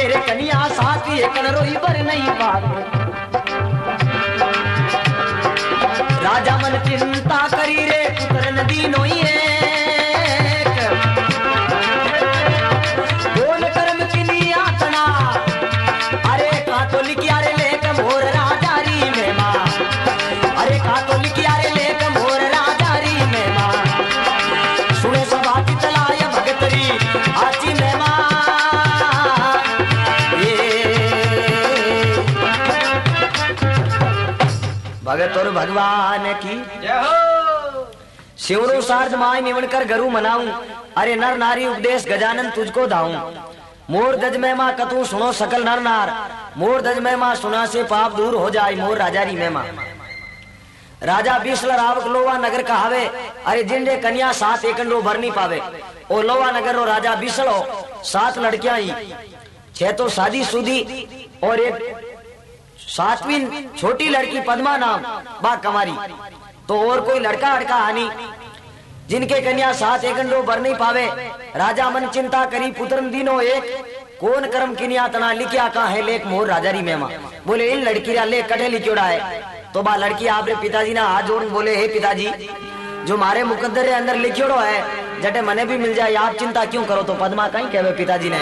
बोले रे कन्या साथी एकन रोई बर नहीं पावे। राजा मन चिंता करी रे पुत्र नदी नोई एक। बोल कर्म किनी आतना अरे का तो लिखिया रे लेक मोर राजा री में माँ। अरे का तो लिखिया रे लेक मोर राजा री में माँ। सुने सभा चितलाय भगतरी आची में माँ। भगत और भगवान की जय हो। शिवरो सार्ध माय निवण कर गरु मनाऊं। अरे नर नारी उपदेश गजानन तुझको धाऊं। मोर दज में माँ कतू सुनो सकल नर नार। मोर दज में माँ सुना से पाप दूर हो जाए मोर राजारी में माँ। राजा बिसल रावक लोवा नगर कहावे। अरे जिंडे कन्या सात एकंडो भर नहीं पावे। ओ लोवा नगर रो राजा बिसलो 7 लड़कियां ही 6 तो शादी शुदी और एक 7वीं छोटी लड़की पद्मा नाम बा कमारी। तो और कोई लड़का अड़का हानि जिनके कन्या 7 एकंडो भर नहीं पावे। राजा मन चिंता करी पुत्र दीनो एक। कौन कर्म किनिया तना लिखिया का है लेख मोर राजारी में माँ। बोले इन लड़की रा लेख कटे लिखियोड़ा है। तो बा लड़की आपरे पिताजी ना हाथ जोड़ बोले हे पिताजी जो मारे मुकद्दर रे अंदर लिखियोड़ो है जटे मने भी मिल जाए आप चिंता क्यों करो। तो पद्मा कहीं कहवे पिताजी ने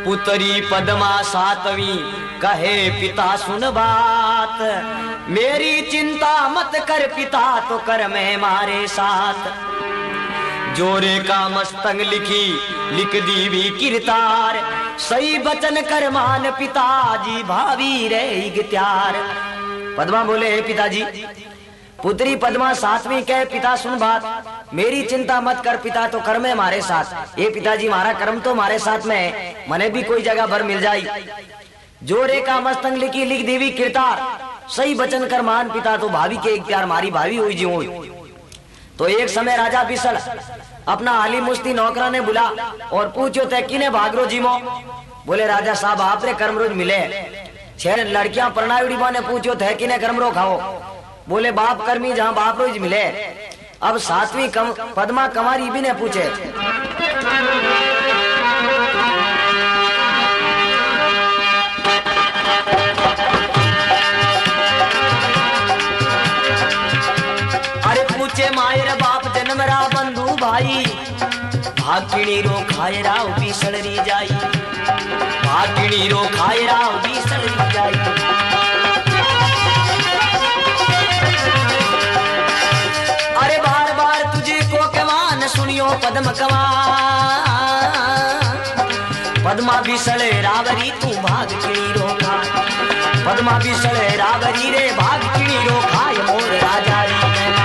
पुत्री पद्मा 7वीं कहे पिता सुन बात। मेरी चिंता मत कर पिता तो कर मैं मारे साथ। जोरे का मस्तंग लिखी लिख दी भी किरतार। सही बचन कर मान पिताजी भावी रे इग्त्यार। पद्मा बोले हे पिताजी पुत्री पद्मा 7वीं कहे पिता सुन बात। मेरी चिंता मत कर पिता तो कर्म है मारे साथ। ये पिताजी मारा कर्म तो मारे साथ में है मने भी कोई जगह भर मिल जाई। जोरे का मस्तंग लिखी लिख देवी किरतार। सही बचन कर मान पिता तो भाभी के इख्तियार मारी भाभी हुई जी हुई। तो एक समय राजा बिसल अपना आली मुस्ती नौकरा ने बुला और पूछो तय किने भागरो जीमो। बोले राजा साहब आपरे कर्म रोज मिले। 6 लड़कियां परनायुड़ी ने पूछो तय किने कर्म रो खाओ। बोले बाप कर्मी जहाँ बाप रोज मिले। अब 7वीं पद्मा कमारी भी ने पूछे अरे पूछे मायर बाप जन्मरा बंधु भाई। भागिणी रो खाए राव बीसड़ी जाई। भागिणी रो खाए राव बीसड़ी जाई। अरे बार बार तुझे को कमान सुनियो पद्म कमान। पद्मा बिसले रावरी तू भाग किणी रोखा। पद्मा बिसले रावरी रे भाग किणी रोखा मोर राजारी में माँ।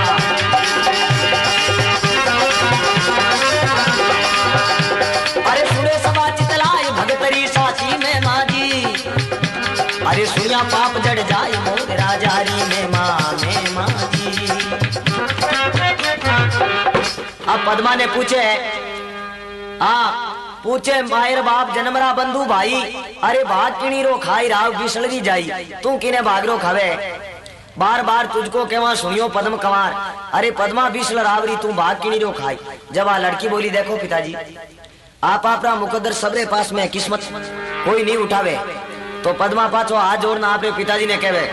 अरे सुने सभा चितलाय भगतरी साची में माँ जी। अरे सुनिया पाप जड़ जाए मोर राजारी में माँ जी। अब पद्मा ने पूछे मायर बाप जन्मरा बंधु भाई। अरे भाग किणी रो खाई राव बिसलगी जाई। तू किने भाग रो खावे। बार बार तुझको केवा सुनियो पद्म कंवार। अरे पद्मा बिसल रावरी तू भाग किणी रो खाई। जब आ लड़की बोली देखो पिताजी आप आपरा मुकद्दर सबरे पास में किस्मत कोई नहीं उठावे। तो पद्मा पाछो हाथ जोड़ना आपरे पिताजी ने कहवे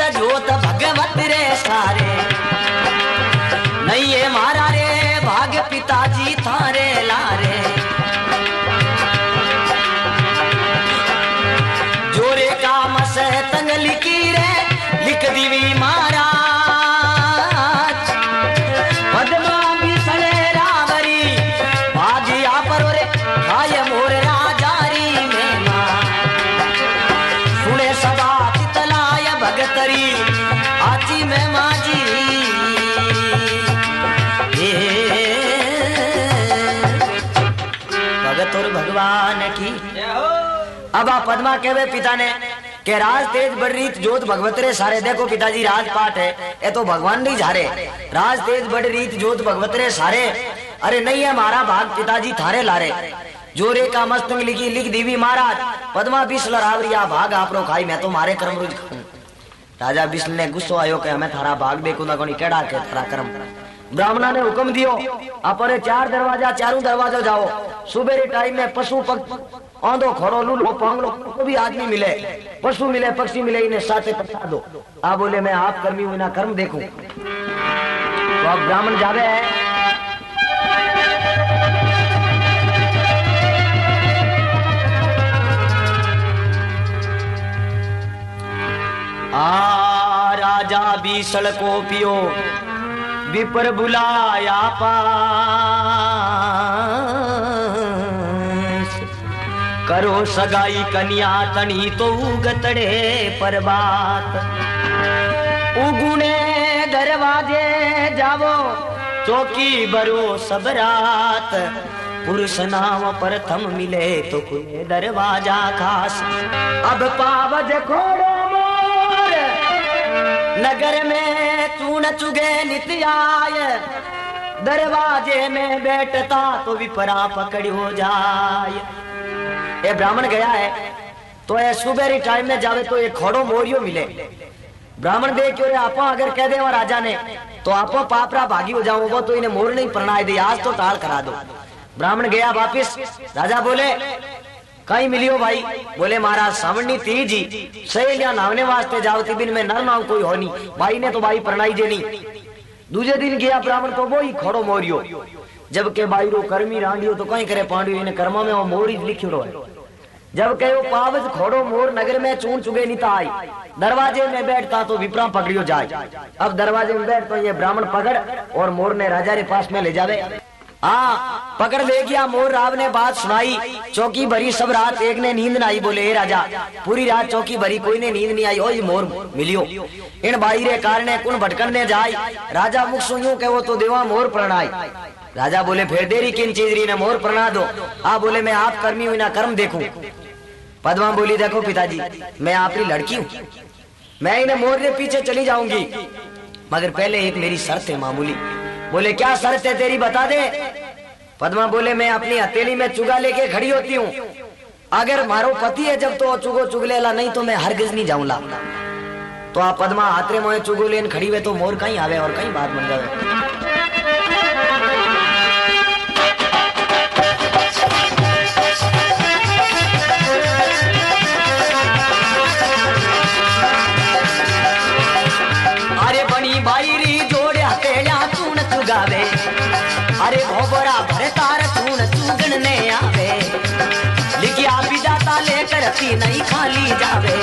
जोत भगवत रे सारे नहीं है मारा रे भाग्य पिताजी थारे लारे। जोरे का मसे तंग लिखी रे लिख दीवी महाराज। पद्मा बिसले रावरी भागिया पर रे खाए मोर राजारी में माँ। सुने सदा चितलाय भगतरी आची में माँ जी। भगत और भगवान की। अब आप पद्मा कहवे पिता ने के राज तेज बड़ रीत जोत भगवत रे सारे। देखो पिताजी राजपाट है ये तो भगवान नहीं झारे। राज तेज बड़ रीत जोत भगवत रे सारे। अरे नहीं है मारा भाग पिताजी थारे लारे। जोरे का मस्तंग लिखी लिख दीवी महाराज। पद्मा बिस्ल रावरिया भाग आपरो खाई मैं तो मारे कर्म रोज खाऊं। राजा बिस्ल ने गुस्सो आयो कि हमें थारा भाग देखू ना कोनी केड़ा के थारा कर्म। ब्राह्मणा ने हुक्म दियो अपने 4 दरवाजा चारों दरवाजा जाओ, सुबह टाइम में पशु आंधो खड़ो लूलो पांगलो को भी आदमी मिले, पशु मिले, पक्षी मिले, इन्हें साथे पछा दो। आप बोले मैं आप कर्मी हुई ना कर्म देखूं। तो अब ब्राह्मण जावे है राजा बीसल को पियो विपर बुलाया पास, करो सगाई कन्या तनी तो उगतड़े पर बात। उगुने दरवाजे जावो चौकी बरो सब रात, पुरुष नाम प्रथम मिले तो खुले दरवाजा खास। अब पावज खोड़ो नगर में चून चुगे नित्य आय, दरवाजे में बैठता तो विपरा पकड़ी हो जाए। ये ब्राह्मण गया है तो ये सुबह टाइम में जावे तो ये खोड़ो मोरियो मिले। ब्राह्मण देख के आपा अगर कह दे राजा ने तो आपो पापरा भागी हो जाओ तो इन्हें मोर नहीं प्रणाय दे, आज तो टाल करा दो। ब्राह्मण गया वापिस। राजा बोले कहीं मिलियो भाई? बोले महाराज सावणी तीजी सहेलियां नावने वास्ते जावती बिन में नर नाव कोई होनी, भाई ने तो भाई प्रणाई देनी। दूसरे दिन गया ब्राह्मण तो वो ही खोड़ो मोरियो, जबकि भाई रो कर्मी रांडियो तो कहीं करे पांडियो, इन्हें कर्मा में वो मोर ही लिखियो रो है। जब कहो पावज खोड़ो मोर नगर में चून चुगे निता आई, दरवाजे में बैठता तो विप्रा पकड़ियो जाए। अब दरवाजे में बैठ तो ये ब्राह्मण पकड़ और मोर ने राजा के पास में ले जावे। पकड़ ले गया मोर। राव ने बात सुनाई, चौकी भरी सब रात एक ने नींद ना आई। बोले हे राजा पूरी रात चौकी भरी कोई ने नींद नहीं आई, ओ ये मोर मिलियो इन बाई रे कारणे कुन भटकने जाए। राजा मुख सुनियो के वो तो देवा मोर प्रणाई। राजा बोले फिर देरी किन चीज री ने मोर प्रणा दो। बोले मैं आप कर्मी हुई ना कर्म देखूं। पद्मा बोली देखो पिताजी मैं आपकी लड़की हूँ, मैं इन्हें मोर के पीछे चली जाऊंगी, मगर पहले एक मेरी शर्त है मामूली। बोले क्या शर्त है तेरी बता दे। पद्मा बोले मैं अपनी हथेली में चुगा लेके खड़ी होती हूँ, अगर मारो पति है जब तो चुगो चुग लेला, नहीं तो मैं हरगिज नहीं जाऊंगा। तो आप पद्मा हाथरे मोए चुगो लेन खड़ी हुए तो मोर कहीं आवे और कहीं बात बन जावे। अरे बनी बाईरी जोड़े हथेलियां चून चुगावे, अरे भोबरा भरे तार चून चुगने आवे, लिखिया विदाता लेकर पी नहीं खाली जावे।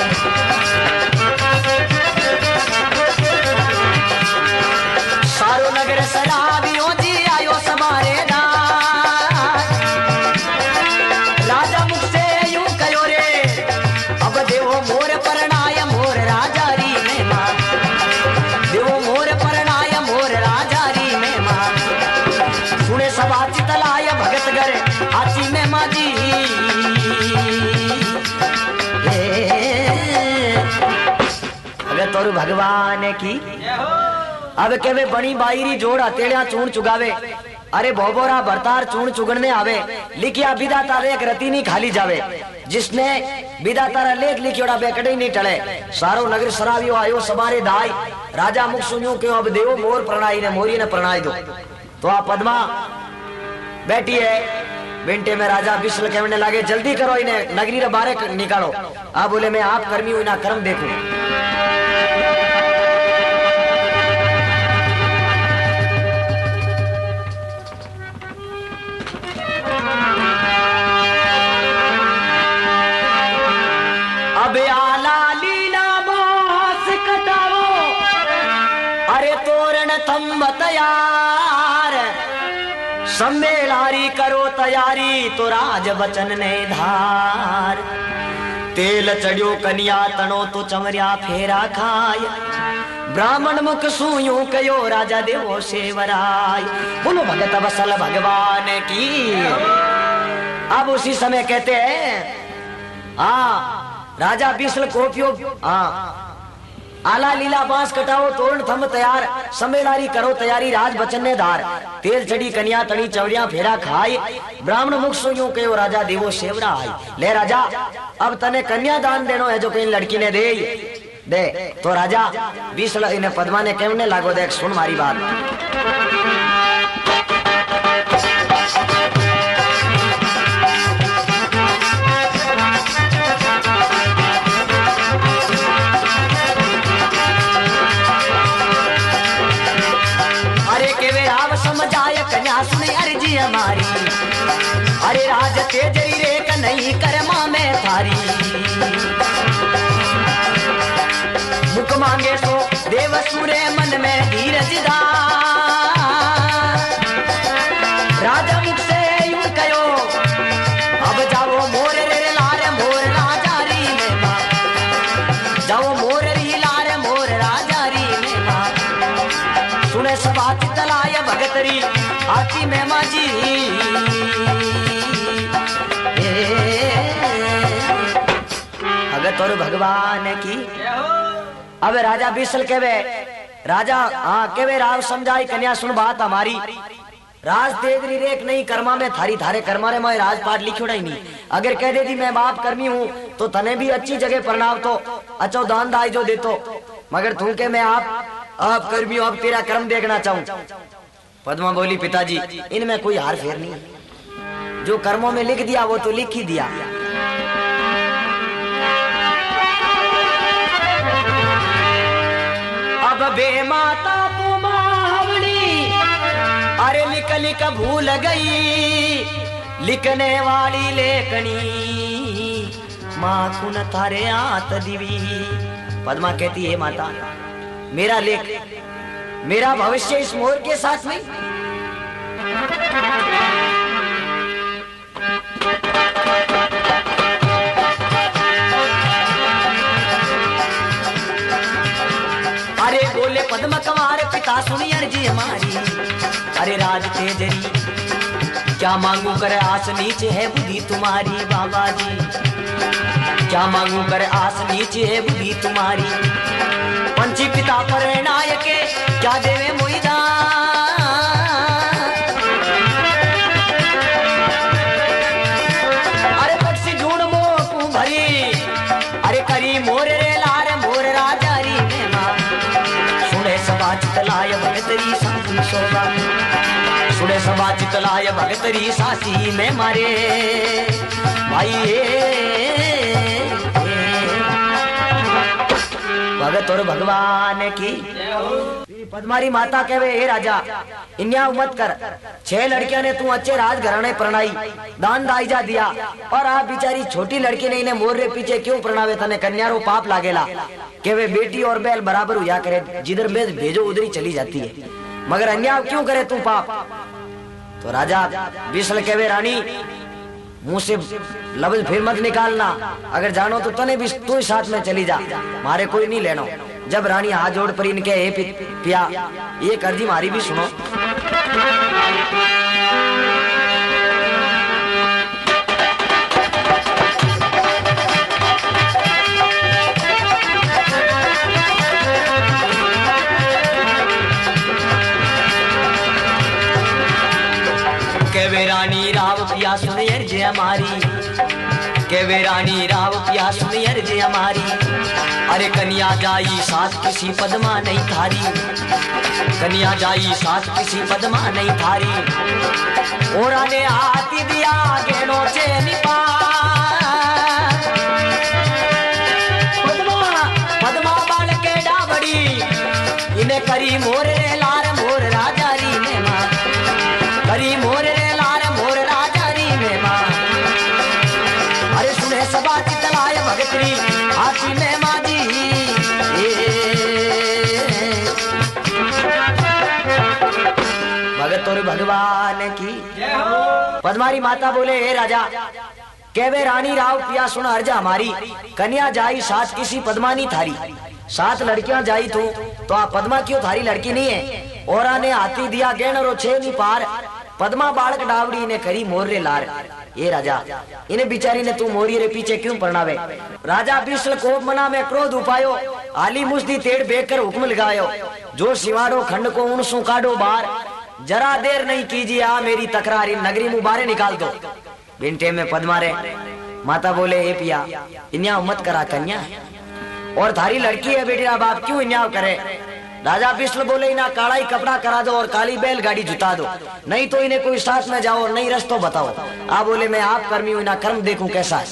सारो नगर शराबियों जी आयो समारे दार, राजा मुख से यूं कयो रे अब देवो मोर परणाय मोर राजा री में मां, देवो मोर परणाय मोर राजा री में मां। सुने सब आची तलाय भगत घर आची में मां जी, अगर तोर भगवान की अब केवे बनी बाईरी जोड़ हथेलियां चून चुगावे, अरे भोबोरा भरतार चून चुगने आवे, लिखिया विदाता लेख रती नहीं खाली जावे। जिसने विदाता लेख लिखियोड़ा बेकड़े नहीं टले। सारो नगर शराबियो आयो समारे दाई, राजा मुख सुनियो क्यों अब देवो मोर प्रणाई ने मोरी ने प्रणाई दो। तो आप पद्मा बैठी है बेंटे में राजा बिस्ल कहने लगे जल्दी करो इन्हें नगरी रे बारे निकालो। आप बोले मैं आप कर्मी हुई ना कर्म देखूं। अब आला लीला बास कटाओ, अरे तोरण थम्ब तैयार, सम्मेलारी करो तैयारी तो राज बचन ने धार। तेल चढ़ियो कन्या तनो तो चमरिया फेरा खाय, ब्राह्मण मुख सुयूं कयो राजा देवो सेवराय। बोलो भगत बसल भगवान की। अब उसी समय कहते हैं राजा बिस्ल कोपियो आला लीला बांस कटाओ तोरण थम तैयार, समेलारी करो तैयारी राज बचन ने धार। तेल चढ़ी कन्या तड़ी चवड़िया फेरा खाई, ब्राह्मण मुख सो यूं कहो राजा देवो सेवरा आई। ले राजा अब तने कन्या दान देनो है जो कहीं लड़की ने दे तो राजा बीसल इन्हें पद्मा ने केमने लागो देख सुन मारी बात। अर्जी हमारी अरे राज तेजरी रेख नहीं करमा में थारी, मुख मांगे सो देव सूरे मन में धीरज दा। राजा मुख से यूं कहो अब जाओ मोर रे लारे मोर राजा री में मां, जाओ मोर री लारे मोर राजा री में मां। सुने सभा चितलाय भगतरी आती में माजी, भगत और भगवान की। अब राजा बीसल केवे राजा केवे राव समझाई कन्या सुन बात हमारी, राज तेजरी रेख नहीं कर्मा में थारी, थारे कर्मा रे मैं राजपाट लिखोड़ा ही नहीं। अगर कह दे दी मैं बाप कर्मी हूँ तो तने भी अच्छी जगह प्रणाव तो अच्छो दान दाई जो दे तो, मगर तू के मैं आप कर्मी हूँ, अब तेरा कर्म देखना चाहूं। पद्मा बोली पिताजी इनमें कोई हार फेर नहीं, जो कर्मों में लिख दिया वो तो लिख ही दिया। अब बे माता तू मावली अरे लिख लिख भूल गई, लिखने वाली लेखनी माँ कुन थारे आत दिवी। पद्मा कहती है माता मेरा लेख मेरा भविष्य इस मोर के साथ नहीं। अरे बोले पद्म कुमार पिता सुनी अर्जी हमारी, अरे राज तेजरी क्या मांगू कर आस नीचे है बुद्धि तुम्हारी। बाबा जी क्या मांगू कर आस नीचे है बुद्धि तुम्हारी, पंची पिता पर नायक क्या देवे मोईदा। अरे पक्षी ढूंढ मोकू भरी अरे करी मोर रे लार मोर राजा री में मां। सुने सभा चितलाय भगतरी साची शोभा, सुने सभा चितलाय भगतरी साची में मारे भाई। भगत और भगवान की। पद्मारी माता कहवे हे राजा इन्या मत कर, 6 लड़कियां ने तू अच्छे राज घराने प्रणाई दान दाईजा दिया, और आप बिचारी छोटी लड़की ने इन्हें मोर रे पीछे क्यों प्रणावे, तने कन्यारो पाप लागेला। कहवे बेटी और बैल बराबर हुआ करे, जिधर भेजो उधर ही चली जाती है, मगर अन्याय क्यों करे तू पाप। तो राजा बीसल कहवे रानी मुंह से लफ्ज फिर मत निकालना, अगर जानो तो तने भी तू ही साथ में चली जा, मारे कोई नहीं लेनो। जब रानी हाथ जोड़ पर इनके हे पिया ये अर्जी मारी भी सुनो। के रानी राव पिया सुनी अर्जी हमारी, के रानी राव पिया सुनी अर्जी हमारी। अरे कन्या जाई साथ किसी पद्मा नहीं थारी, कन्या जाई साथ किसी पद्मा नहीं थारी। और ने आती दिया गेनो से निपा, पद्मा पद्मा बाल के डाबड़ी इन्हें करी मोर रे लार मोर राजा री में मां, करी मोर रे लार मोर राजा री में मां। अरे सुने सभा चितलाय भगतरी आती में माजी। भगत और भगवान की। पद्मारी माता बोले हे राजा केवे रानी राव पिया सुन अर्जा हमारी, कन्या जाई साथ किसी पद्मा नहीं थारी। 7 लड़कियां जाई तो आप पद्मा क्यों थारी लड़की नहीं है। और ने हाथी दिया गेण रो 6 नहीं पार, पद्मा बालक डावड़ी ने करी मोर रे लार। ये राजा इन्हें बिचारी ने तू मोरी रे पीछे क्यों पड़नावे। राजा बीसल कोप मना में क्रोध उपायो, आली मुस्दी तेड़ बेकर हुक्म लगायो, जो सिवाड़ो खंड को उनसू काटो बार, जरा देर नहीं कीजिए, आ मेरी तकरारी नगरी मुबारे निकाल दो। बिंटे में पद्मा रे माता बोले, ए पिया इन्या मत करा कन्या, और थारी लड़की है बेटी, बाप क्यों इन्या करे। राजा विष्णु बोले, इन्हें काला ही कपड़ा करा दो और काली बैलगाड़ी जुटा दो, नहीं तो इन्हें कोई साथ में जाओ और नहीं रस्तो बताओ। आप बोले, मैं आप कर्मी हूं, इन्हें कर्म देखूं कैसा है।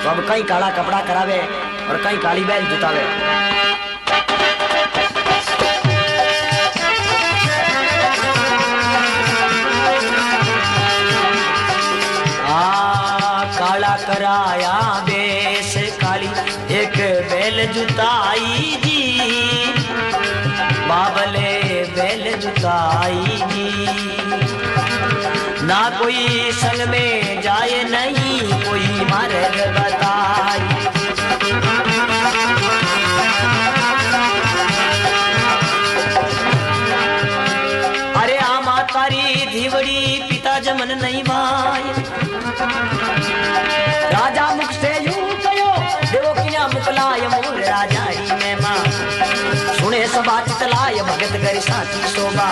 तो अब कहीं काला कपड़ा करावे और कहीं काली बैल जुटावे। काला कराया बेस काली एक बैल जुताई जी, बाबले बैल जुताई जी, ना कोई संग में जाए नहीं कोई मार्ग बताई। अरे आ मातारी धीवड़ी पिता जमन नहीं भाई, राजा मुख से यूं कयो देवो किया मुकलाय मोर राजारी में मां, सुने सभा चितलाय भगत कर साथी शोभा।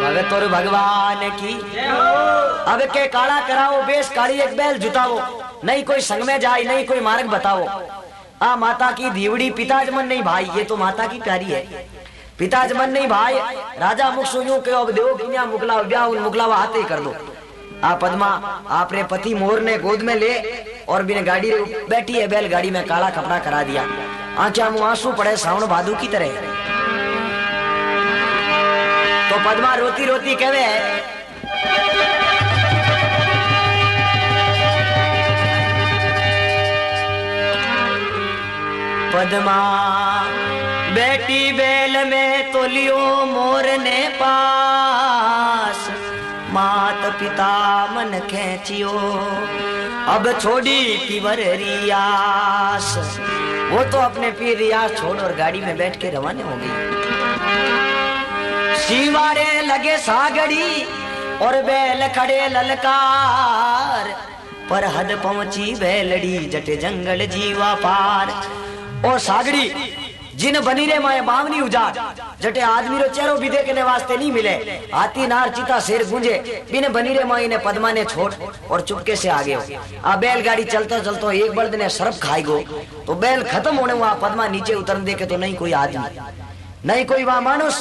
भगत और भगवान की अब के काला कराओ बेस काली एक बैल जुटाओ, नहीं कोई संग में जाए नहीं कोई मार्ग बताओ। आ माता की दीवड़ी पिता जमन नहीं भाई, ये तो माता की प्यारी है, पिता जमन नहीं भाई। राजा मुख सुनियो के अब देवो किन्या मुकला ब्याह उन मुकलावा हाथे ही कर दो। आ पद्मा आपने पति मोर ने गोद में ले और बिना गाड़ी बैठी है बैलगाड़ी में, काला कपड़ा करा दिया, आंखें मुंह आंसू पड़े सावन भादू की तरह। तो पद्मा रोती रोती कहवे, पद्मा बेटी बैल में तो लियो मोर ने पास, मात पिता मन खेचियो अब छोड़ी पीवर रियास। वो तो अपने पीर रियास छोड़ और गाड़ी में बैठ के रवाना हो गई। शिवारे लगे सागड़ी और बैल खड़े ललकार, पर हद पहुंची बैलड़ी जटे जंगल जीवा पार। और सागड़ी जिन बनी रे माए बावनी उजाड़, जटे आदमी रो चेहरो भी देखने वास्ते नहीं मिले, हाथी नार चीता शेर गूंजे, बिन बनी रे माई ने पद्मा ने छोड़ और चुपके से आगे हो। आ बैलगाड़ी चलता चलता एक बल्द ने सरफ खाई गो, तो बैल खत्म होने हुआ, पद्मा नीचे उतर देखे तो नहीं कोई आदमी नहीं कोई वहां मानुष,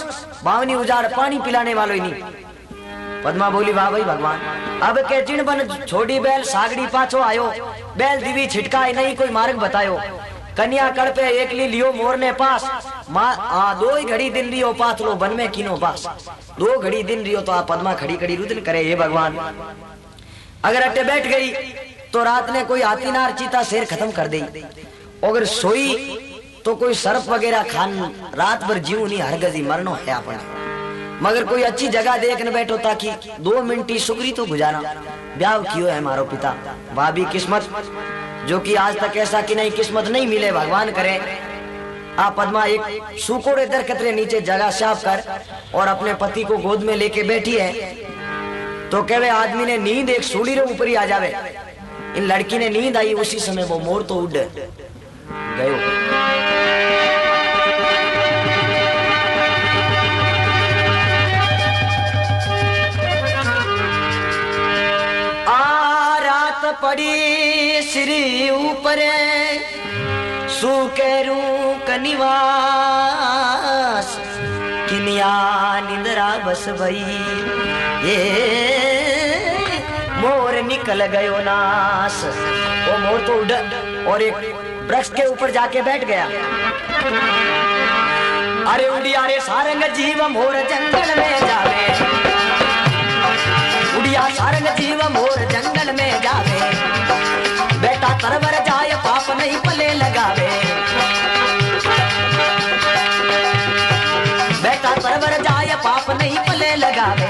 बावनी उजाड़ पानी पिलाने वालों ही नहीं। पद्मा बोली, वाह भाई भगवान, अब के चिण बन छोड़ी बैल सागड़ी पाछो आयो, बैल दीवी छिटकाई नहीं कोई मार्ग बतायो। कन्या कड़ पे एकली लियो मोर ने पास, दो ही घड़ी दिन लियो पाथलो बन में किनो पास, दो घड़ी दिन लियो तो आप पद्मा खड़ी खड़ी रुदन करे, हे भगवान अगर अट्टे बैठ गई तो रात ने कोई हाथी नार चीता शेर खत्म कर दे, अगर सोई तो कोई सर्प वगैरह खान, रात भर जीव नहीं हरगजी मरनो है अपने, मगर कोई अच्छी जगह देखने बैठो ताकि 2 मिनट ही सुगरी तो गुजारा। ब्याह कियो है मारो पिता, भाभी किस्मत जो कि आज तक ऐसा कि नहीं किस्मत नहीं मिले, भगवान करे। आ पद्मा एक सूकोड़े दरख्त रे नीचे जगह साफ कर और अपने पति को गोद में लेके बैठी है, तो कहवे आदमी ने नींद एक सूली रे ऊपर ही आ जावे। इन लड़की ने नींद आई, उसी समय वो मोर तो उड़ गयो। पड़ी श्री ऊपर सुकेरू कनिवास, किनिया निंद्रा बस भई ये मोर निकल गयो नास। वो मोर तो उड़ और एक वृक्ष के ऊपर जाके बैठ गया। अरे उड़िया रे सारंग जीव मोर जंगल में जावे, उड़िया सारंग जीव मोर जंगल में जावे, बेटा तरवर जाए पाप नहीं पले लगावे, बेटा तरवर जाए पाप नहीं पले लगावे।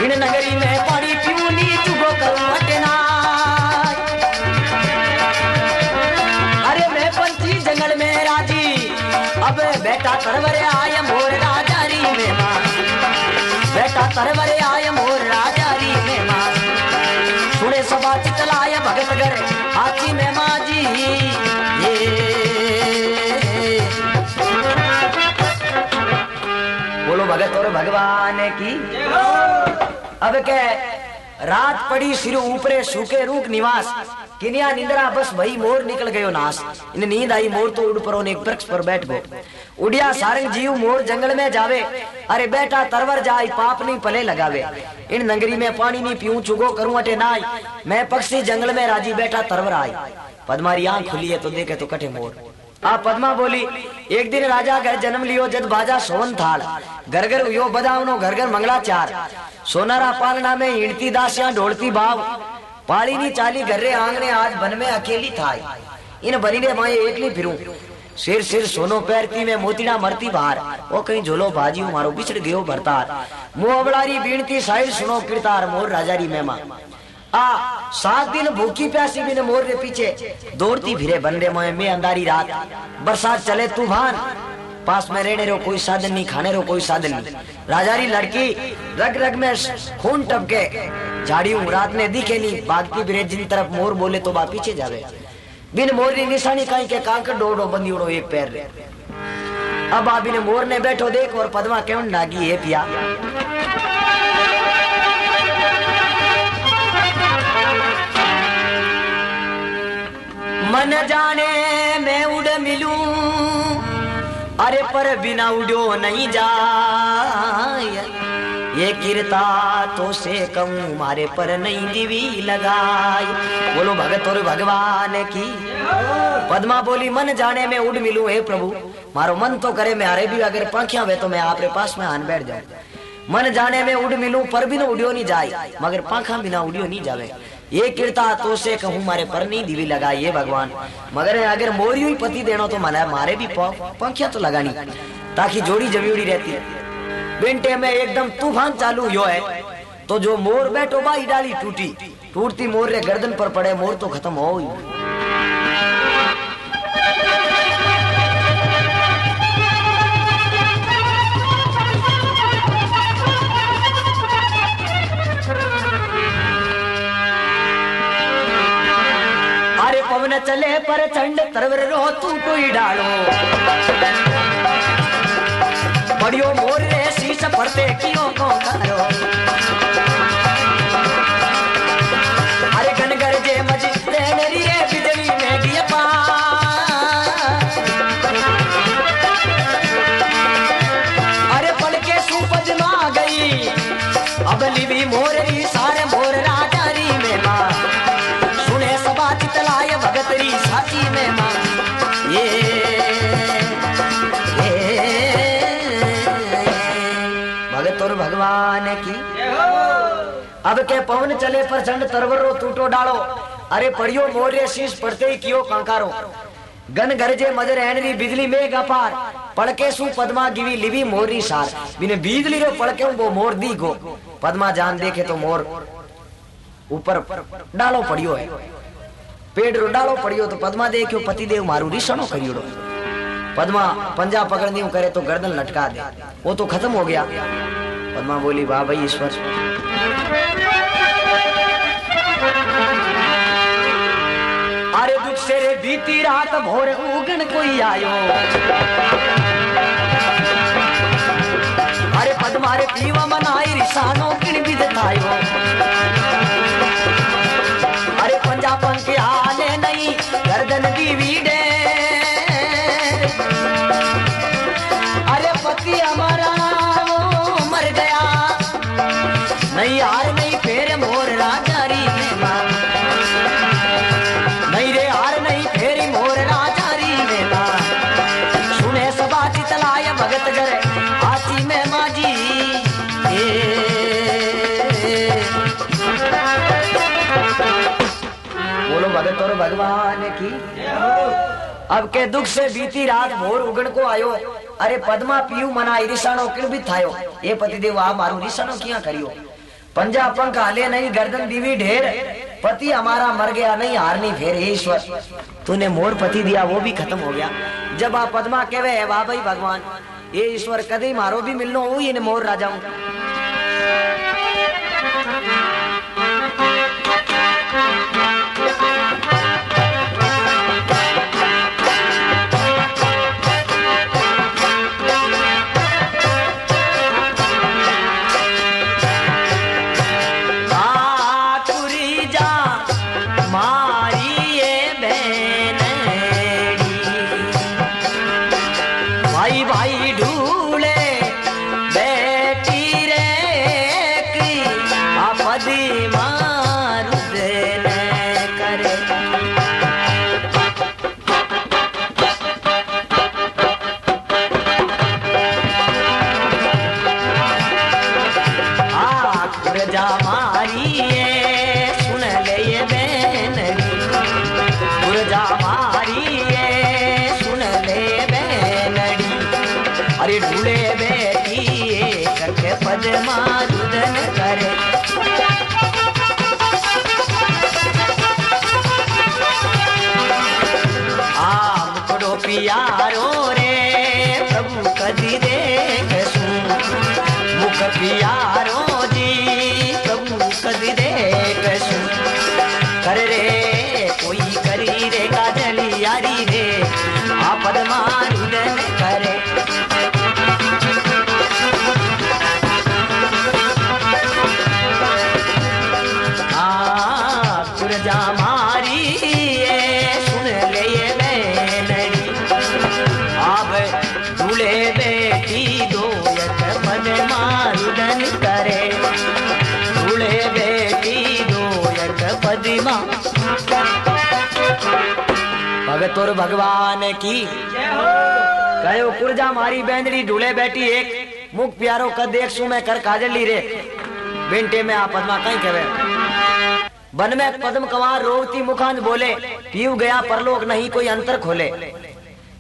इन नगरी में पड़ी प्यूनी चुगो करूं हटना, अरे मैं पंछी जंगल में राजी अब अब बेटा तरवरे आय मोर राजा री में मां, बेटा तरवरे आय मोर राजा री में मां, सुने सभा चितलाय भगत घर आची में मां जी। बोलो भगत और भगवान की। अब के रात पड़ी सिरो ऊपरे सूखे रूख निवास, किनिया निंद्रा बस भई मोर निकल गयो नाश। इन नींद आई मोर तो उड़ परो ने एक वृक्ष पर बैठ गो, उड़िया सारंग जीव मोर जंगल में जावे, अरे बेटा तरवर जाय पाप नहीं पले लगावे। इन नगरी में पानी नहीं पीऊं चुगो करूं अटे नाई, मैं पक्षी जंगल में राजी बेटा तरवर आई। पद्मारी आंख खुली है तो देखे तो कटे मोर। आप पद्मा बोली एक दिन राजा घर जन्म लियो जद बाजा सोवन थाल, घर घर हुयो बजावनो घर घर मंगलाचार, सोनारा पालना में हिड़ती दासियां ढोलती भाव, पाली नी चाली घरे आंगने आज बन में अकेली थाई। इन बनी ने माए एकली फिरूं, सिर सिर सोनो पैरती में मोतीड़ा मरती बाहर, वो कहीं झोलो भाजी मारो बिछड़ गयो भरतार, मुंह अबड़ारी बीणती साहिर सुनो किरतार मोर राजारी में मां। 7 दिन भूखी प्यासी भी ने मोर रे पीछे दौड़ती फिरे बनरे में अंधारी रात, बरसात चले तूफान, पास में रहने रो कोई साधन नहीं, खाने रो कोई साधन नहीं। राजारी लड़की रग रग में खून टपके, झाड़ी रात ने दिखे नहीं, भागती फिरे जिन तरफ मोर बोले तो बा पीछे जावे। बिन मोर री निशानी कहीं के कांकर डोड़ो बंदी उड़ो एक पैर रे। अब आप ने मोर ने बैठो देख और पद्मा केवन लागी है पिया। मन जाने मैं उड़ मिलूं, अरे पर बिना उड़ो नहीं जाए, ये गिरता तो से कहूं मारे पर नहीं दिवी लगाई। बोलो भगत और भगवान की। पद्मा बोली मन जाने में उड़ मिलूं हे प्रभु, मारो मन तो करे मारे भी अगर पंखियां वे तो मैं आपरे पास में आन बैठ जाऊं। मन जाने में उड़ मिलूं पर बिना उड़ियो नहीं जाए, मगर पंखा बिना उड़ियो नहीं जावे, ये कीर्ता तो से कहूं मारे पर नहीं दिवी लगाई ये भगवान। मगर अगर मोरियो ही पति देनो तो मना मारे भी पंखिया तो लगानी, ताकि जोड़ी जमीड़ी रहती है। बिंटे में एकदम तूफान चालू हुआ है, तो जो मोर बैठो बाई डाली टूटी, टूटती मोर रे गर्दन पर पड़े, मोर तो खत्म हो ही। पवन चले पर चंड तरवर रो तू कोई डालो, बड़ियो मोर रे शीश पड़ते क्यों को करो, अरे गन गरजे मजते मेरी रे बिजली में दिए पा, अरे पल के सूपद मा गई अब लिवी मोररी सारे मोर राजारी में मां, चितलाय भगतरी साची में मां। ये भगत और भगवान की। अब के पवन चले पर चंड तरवर रो टूटो डालो, अरे पड़ियो मोरे शीश पड़ते ही कियो कांकारो, गन गरजे मदर एनरी बिजली में गपार, पड़के सु पद्मा गिवी लिवी मोरी सार, बिने बिजली रो पड़के वो मोर दी गो। पद्मा जान देखे तो मोर ऊपर डालो पड़ियो है, पेड़ रो डालो पड़ियो तो पद्मा देखियो पति देव मारू रिसणो करियोड़ो। पद्मा पंजा पकड़ दी करे तो गर्दन लटका दे, वो तो खत्म हो गया। पद्मा बोली वाह भाई ईश्वर। अरे दुख से रे बीती रात भोर उगन कोई आयो, अरे पद्मा रे पीवा मनाई रिसानो किन विध थायो, अरे पंजा पंख आने नहीं गर्दन दी वीडे, अरे पति हमारा मर गया नहीं हार नहीं फेर मोर राजारी में मां, नहीं रे हार नहीं फेरी मोर राजारी में मां, सुने सबा चितलाय भगत घर आची में मां जी। बोलो भगत और भगवान की। अब के दुख से बीती रात भोर उगण को आयो, अरे पद्मा पीयू मना रिसाणो किण भी थायो, ये पतिदेव आ मारू रिसाणो किया करियो, पंजा पंख हाले नहीं गर्दन दीवी ढेर, पति हमारा मर गया नहीं हार नहीं फेर, ईश्वर तूने मोर पति दिया वो भी खत्म हो गया, जब आ पद्मा कहवे है वाह भाई भगवान ये ईश्वर कदी मारो भी मिलनो हो इन मोर राजा पद्मारुदन करे मुकड़ो पियारो रे प्रभु कदी देखसू मुख पियारो जी प्रभु कदी देखसू कर रे कोई करी रे काजली यारी रे आ पद्मारुदन करे मारी सुन ले नड़ी अब दूल्हे बेटी दो पद्मारुदन करे दूल्हे बेटी दो पद्मा भगत और भगवान की कहो कुरजा मारी बैंदड़ी ढूले बैठी एक मुख प्यारो कर देख सु मैं कर काजली रे बेंटे में आ पद्मा कहीं कहे वन में पद्म कंवार रोवती मुखांज बोले पीऊ गया परलोक नहीं कोई अंतर खोले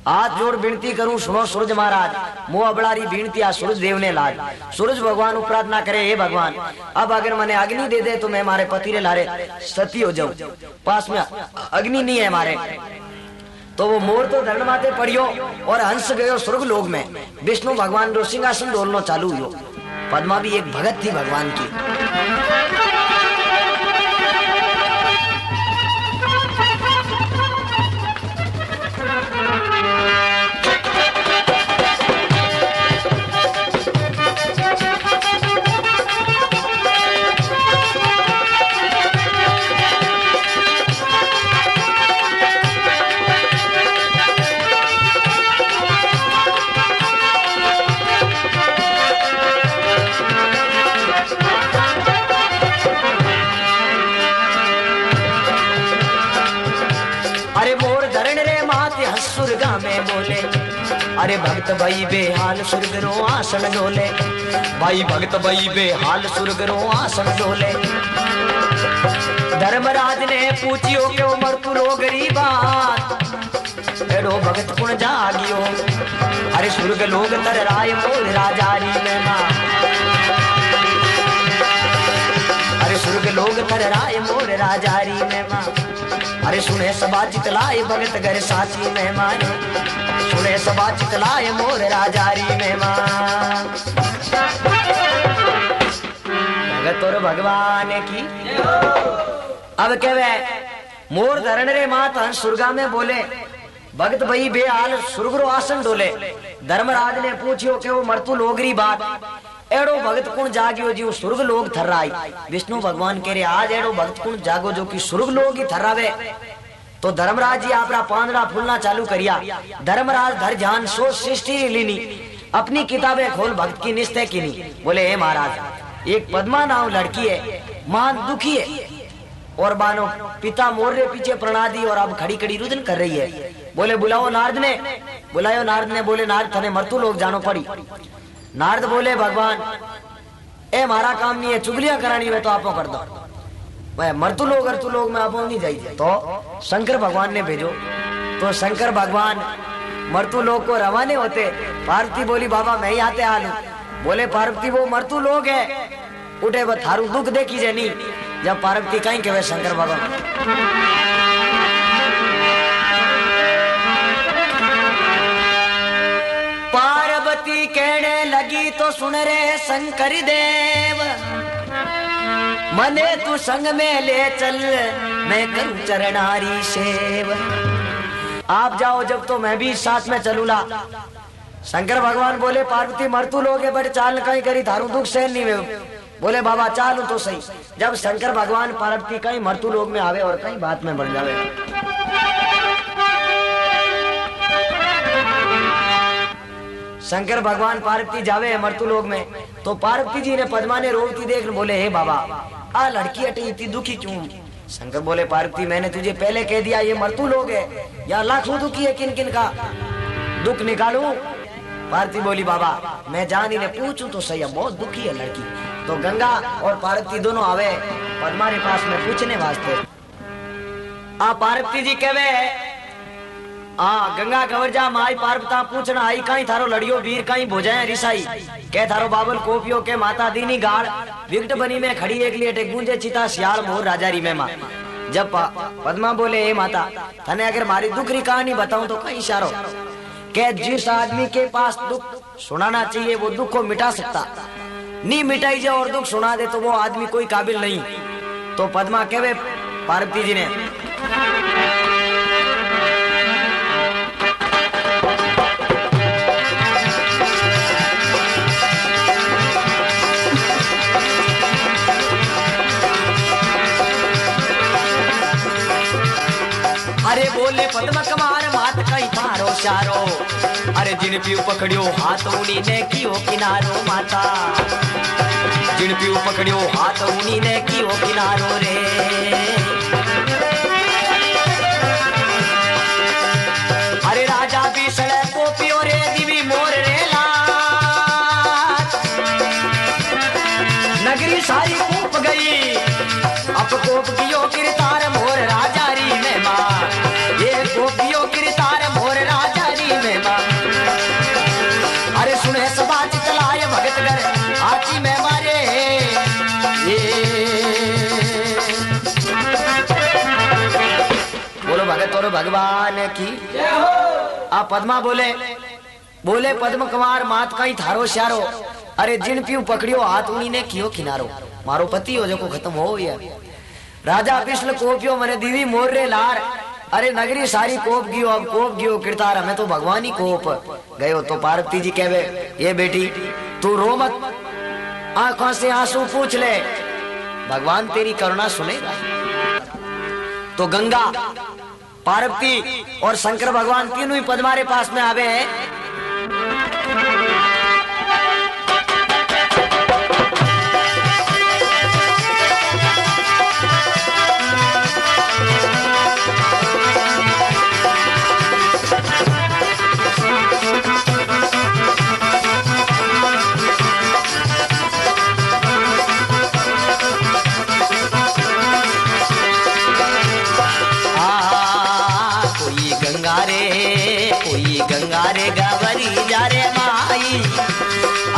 हाथ जोड़ विनती करूं सुनो सूरज महाराज मुंह अबड़ारी विनती आ सूरज देव ने लाज सूरज भगवान प्रार्थना करे हे भगवान अब अगर मैंने अग्नि दे दे तो मैं हमारे पति रे लारे सती हो जाऊं पास में अग्नि नहीं है हमारे तो वो मोर तो धरण माथे पड़ियो और हंस गयो स्वर्ग लोक में विष्णु भगवान रो सिंहासन डोलनो चालू हुयो पद्मा भी एक भगत थी भगवान की अरे भक्त भाई बेहाल सुर्ग रो आसन डोले भाई भक्त भाई बेहाल सुर्ग रो आसन डोले धर्मराज ने पूछियो क्यों मरतु रो गरीबा एड़ो भगत कुण जागियो अरे सुर्ग लोग तर राय मोर राजारी में मां अरे सुर्ग लोग तर राय मोर राजारी में मां अरे सुने सबा चितलाए भगत घर साची मेहमान सुने सबा चितलाए मोर राजारी मेहमान भगत और भगवान की अब कहवे मोर धरण रे मात हंस सुरगा में बोले भगत भाई बेहाल सुर्ग रो आसन डोले धर्मराज ने पूछियो कि वो मरतु लोगरी बात एड़ो भगत कुण जागियो जी सुर्ग लोग थर्राई विष्णु भगवान कह रहे आज एड़ो भगत कुण जागो जो कि सुर्ग लोग ही थर्रावे तो धर्मराज जी आपरा पांदड़ा फूलना चालू करिया धर्मराज धर ध्यान सोच सृष्टि लीनी अपनी किताबें खोल भक्त की निश्चय की नहीं बोले हे महाराज एक पद्मा नाम लड़की है महान दुखी है और बानो पिता मोर रे पीछे प्रणादी और अब खड़ी खड़ी रुदन कर रही है बोले बुलाओ नारद ने बुलायो नारद ने बोले नारद थने मरतू लोग जानो पड़ी नारद बोले भगवान ए मारा काम नहीं है चुगलियां करानी है तो आपो कर दो मैं मरतू लोग में आपो नहीं जाइए तो शंकर भगवान ने भेजो तो शंकर भगवान मरतू लोग को रवाने होते पार्वती बोली बाबा मैं ही आते हालू बोले पार्वती वो मरतू लोग है उठे वो थारू दुख देखी जे नहीं जब पार्वती कहीं के वे शंकर भगवान पार्वती कहने लगी तो सुन रे शंकर देव, मने तू संग में ले चल, मैं करूं चरणारी सेव। आप जाओ जब तो मैं भी साथ में चलूंगा। शंकर भगवान बोले पार्वती मरतू लोगे बट चाल कहीं करी थारू दुख सहन नहीं हुए। बोले बाबा चालू तो सही। जब शंकर भगवान पार्वती कहीं मरतू लोग में आवे और कहीं बात में बढ़ जावे। शंकर भगवान पार्वती जावे मरतू लोग में तो पार्वती जी ने पद्मा ने रोती देख बोले हे बाबा आ लड़की अटी इतनी दुखी क्यों? शंकर बोले पार्वती मैंने तुझे पहले कह दिया ये मरतू लोग है या लाखों दुखी है, किन किन का दुख निकालूं? पार्वती बोली बाबा मैं जान ही ने पूछूं तो सही है, बहुत दुखी है लड़की। तो गंगा और पार्वती दोनों आवे पद्मा के पास में पूछने वास्ते। आ पार्वती जी कहवे गंगा गवर्जा माई पार्वता पूछना आई कहीं थारो लड़ियो वीर कहीं भोजाए रिसाई कह थारो बाबल कोपियो के माता दीनी गाड़ विकट बनी में खड़ी एक लिए गूंजे चिता सियाल मोर राजारी में मां। जब पद्मा बोले हे माता तने अगर मारी दुख री कहानी बताऊं तो कहीं इशारो कह जिस आदमी के पास दुख सुनाना चाहिए वो दुख को मिटा सकता नहीं, मिटाई जाए और दुख सुना दे तो वो आदमी कोई काबिल नहीं। तो पद्मा कहवे पार्वती जी ने अरे बोले पद्म कमार मात कई थारो शारो, अरे जिन पीऊ पकड़ियो हाथ उनी ने कियो किनारो माता, जिन पीऊ पकड़ियो हाथ उनी ने कियो किनारो रे। अरे राजा भी सड़े पोपियो रे दिवी मोर रे लात, नगरी सारी कूप गई अब कोप कियो किरतार मोर राजारी में मां, ये कोपियो किरतार मोर राजारी में मां। अरे सुने सबा चितलाय भगत घर आची में मारे ये बोलो भगत और भगवान की जय हो। आ पद्मा बोले बोले पद्म कुमार मात कहीं थारो श्यारो, अरे जिन पीऊ पकड़ियो हाथ उनी ने कियो किनारो, मारो पति हो जो को खत्म हो गया। राजा पिछल कोपियो मने दीवी मोर रे लार, अरे नगरी सारी कोप गियो अब कोप गियो किरतार हमें तो भगवान ही कोप गयो। तो पार्वती जी कहवे ये बेटी तू रो मत, आंखों से आंसू पूछ ले, भगवान तेरी करुणा सुनेगा। तो गंगा पार्वती और शंकर भगवान तीनों ही पद्मा के पास में आवे हैं।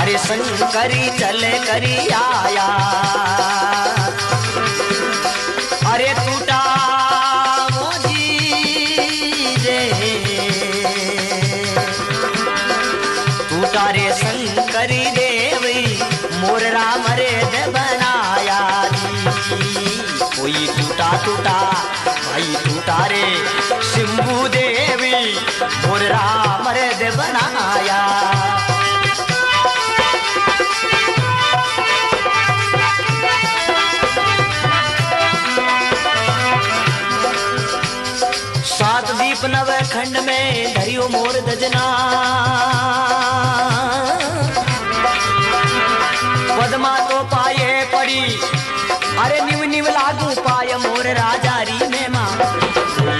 अरे शंकरी चल करी आया, अरे टूटा मोजी रे टूटा रे शंकरी देवी मोर राम रे दे बनाया, कोई टूटा टूटा भाई टूटा रे शंभू देवी मोर राम रे दे बनाया। सात दीप नव खंड में धरियो मोर दजना, पद्मा तो पाए पड़ी अरे निव निव लागू पाए मोर राजारी में मां।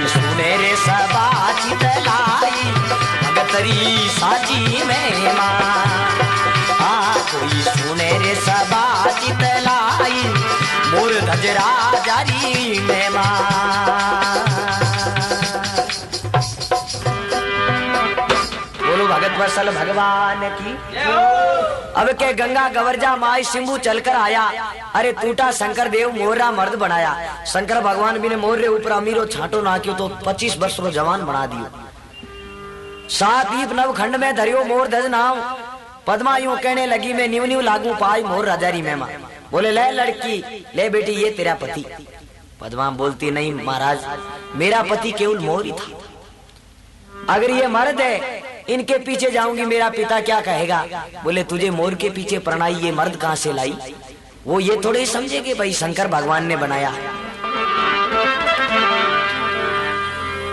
सुने रे सबा चितलाई भगतरी साची में मां, कोई सुने रे सबा चितलाई मोर धज राजारी में मां। भगत वत्सल भगवान की। अब के गंगा गवर्जा माई सिंबू चलकर आया, अरे टूटा शंकर देव मोरा मर्द बनाया। शंकर भगवान भी ने मोर रे ऊपर अमीरो छाटो नाक्यो तो 25 वर्ष रो जवान बना दियो। सात दीप नव खंड में धरियो मोर धज नाम, पद्मा यूं कहने लगी, मैं न्यू न्यू लागू पाई मोर राजारी मेमा। बोले ले लड़की, ले बेटी, ये तेरा पति। पद्मा बोलती, नहीं महाराज, मेरा पति केवल मोर ही था। अगर ये मर्द है, इनके पीछे जाऊंगी, मेरा पिता क्या कहेगा? बोले तुझे मोर के पीछे प्रणाई ये मर्द कहां से लाई? वो ये थोड़े समझे कि भाई शंकर भगवान ने बनाया।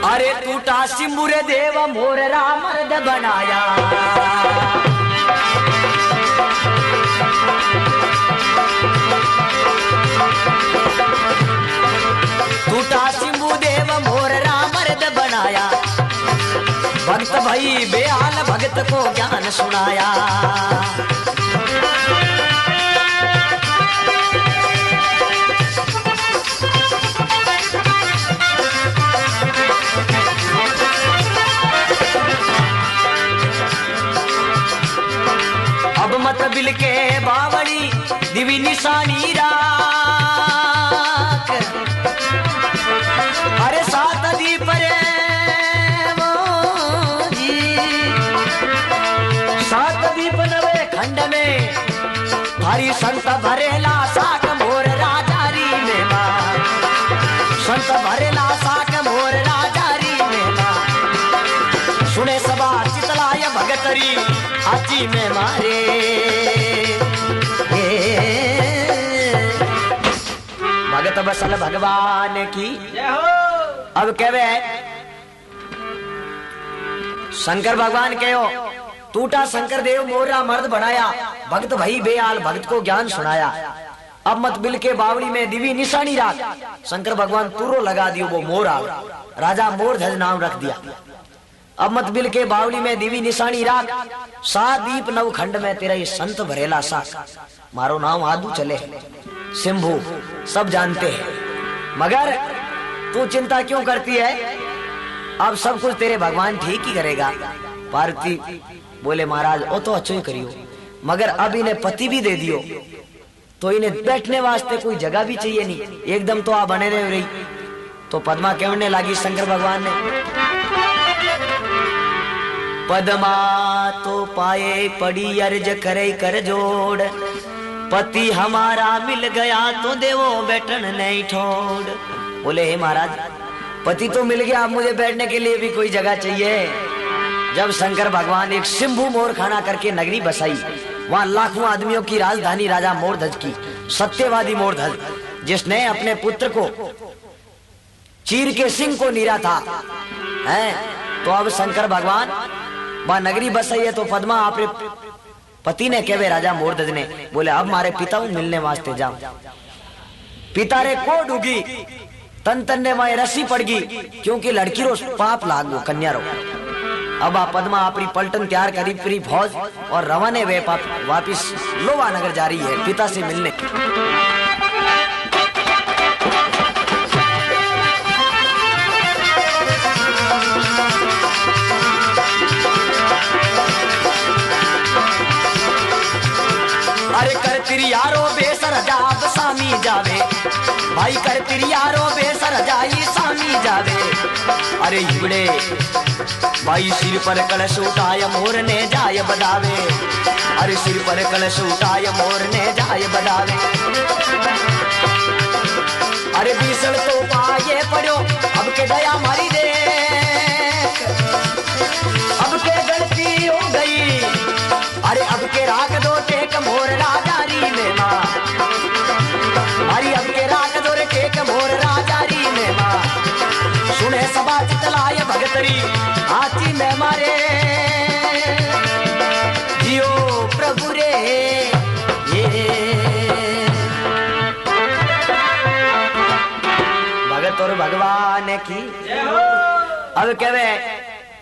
अरे टूटा सिंबुर देव मोर राम मर्द बनाया। टूटा सिंबु देव मोर राम मर्द बनाया। भक्त भाई बेहाल भक्त को ज्ञान सुनाया। अब मत बिल के बावड़ी दिवी निशानी राख। अरे सात दीप रे सात दीप नवे खंड में हरी संत भरेला साक मोर राजारी में मां। संत भरेला साक मोर राजारी में मां। सुने सबा चितलाय भगतरी आची में मारे। भगत बसल भगवान की जय हो। अब कहवे शंकर भगवान कहो, टूटा शंकर देव मोरा मर्द बनाया। भक्त भई बेहाल भक्त को ज्ञान सुनाया। अब मत बिल के बावड़ी में दिवी निशानी राख। शंकर भगवान तूरो लगा दियो, वो मोर आ राजा मोर ध्वज नाम रख दिया। अब मत बिल के बावड़ी में दिवी निशानी राख। सात दीप नव खंड में तेरा ये संत भरेला साक। मारो नाम आदू चले सिंभू सब जानते हैं, मगर तू चिंता क्यों करती है? अब सब कुछ तेरे भगवान ठीक ही करेगा। पार्वती बोले महाराज वो तो अच्छा ही करियो, मगर अब इन्हें पति भी दे दियो तो इन्हें बैठने वास्ते कोई जगह भी चाहिए नहीं, एकदम तो आप बने रही। तो पद्मा कहने लगी शंकर भगवान ने, पद्मा तो पाए पड़ी अर्ज करे कर जोड़। पति हमारा मिल गया तो देवो बैठन नहीं छोड़। बोले हे महाराज पति तो मिल गया, अब मुझे बैठने के लिए भी कोई जगह चाहिए। जब शंकर भगवान एक सिंभू मोर खाना करके नगरी बसाई, वहां लाखों आदमियों की राजधानी राजा मोरध्वज की, सत्यवादी मोरध्वज, जिसने अपने पुत्र को चीर के सिंह को नीरा था है। तो अब शंकर भगवान वहां नगरी बसाई है। तो पद्मा आपने पति ने कहवे राजा मोरध्वज ने, बोले अब मारे पिता मिलने वास्ते जाओ। पिता रे को डूगी तन तन ने वहां रस्सी पड़ गई, क्योंकि लड़की रो पाप लागो कन्या रो। अब आप पद्मा अपनी पलटन तैयार करी पूरी फौज और रवाने वे वापिस लोवा नगर जा रही है पिता से मिलने। अरे कर तेरी यारो बेसर जाब सामी जावे, भाई कर तेरी यारो बेसर जाई सामी जावे। अरे हिबड़े भाई सिर पर कलश उठाय मोर ने जाय बदावे। अरे सिर पर कलश उठाय मोर ने जाय बदावे। अरे बीसण तो पाए पड़ो अब के दया मारी दे, अब के गलती हो गई। अरे अब के राग दो टेक मोर राजारी में मां। अरे अब के राग दो टेक मोर राजारी में मां। सुने सबा चितलाय भगतरी आची में मारे। जियो प्रभु रे ये भगत और भगवान की जय हो। अब कहवे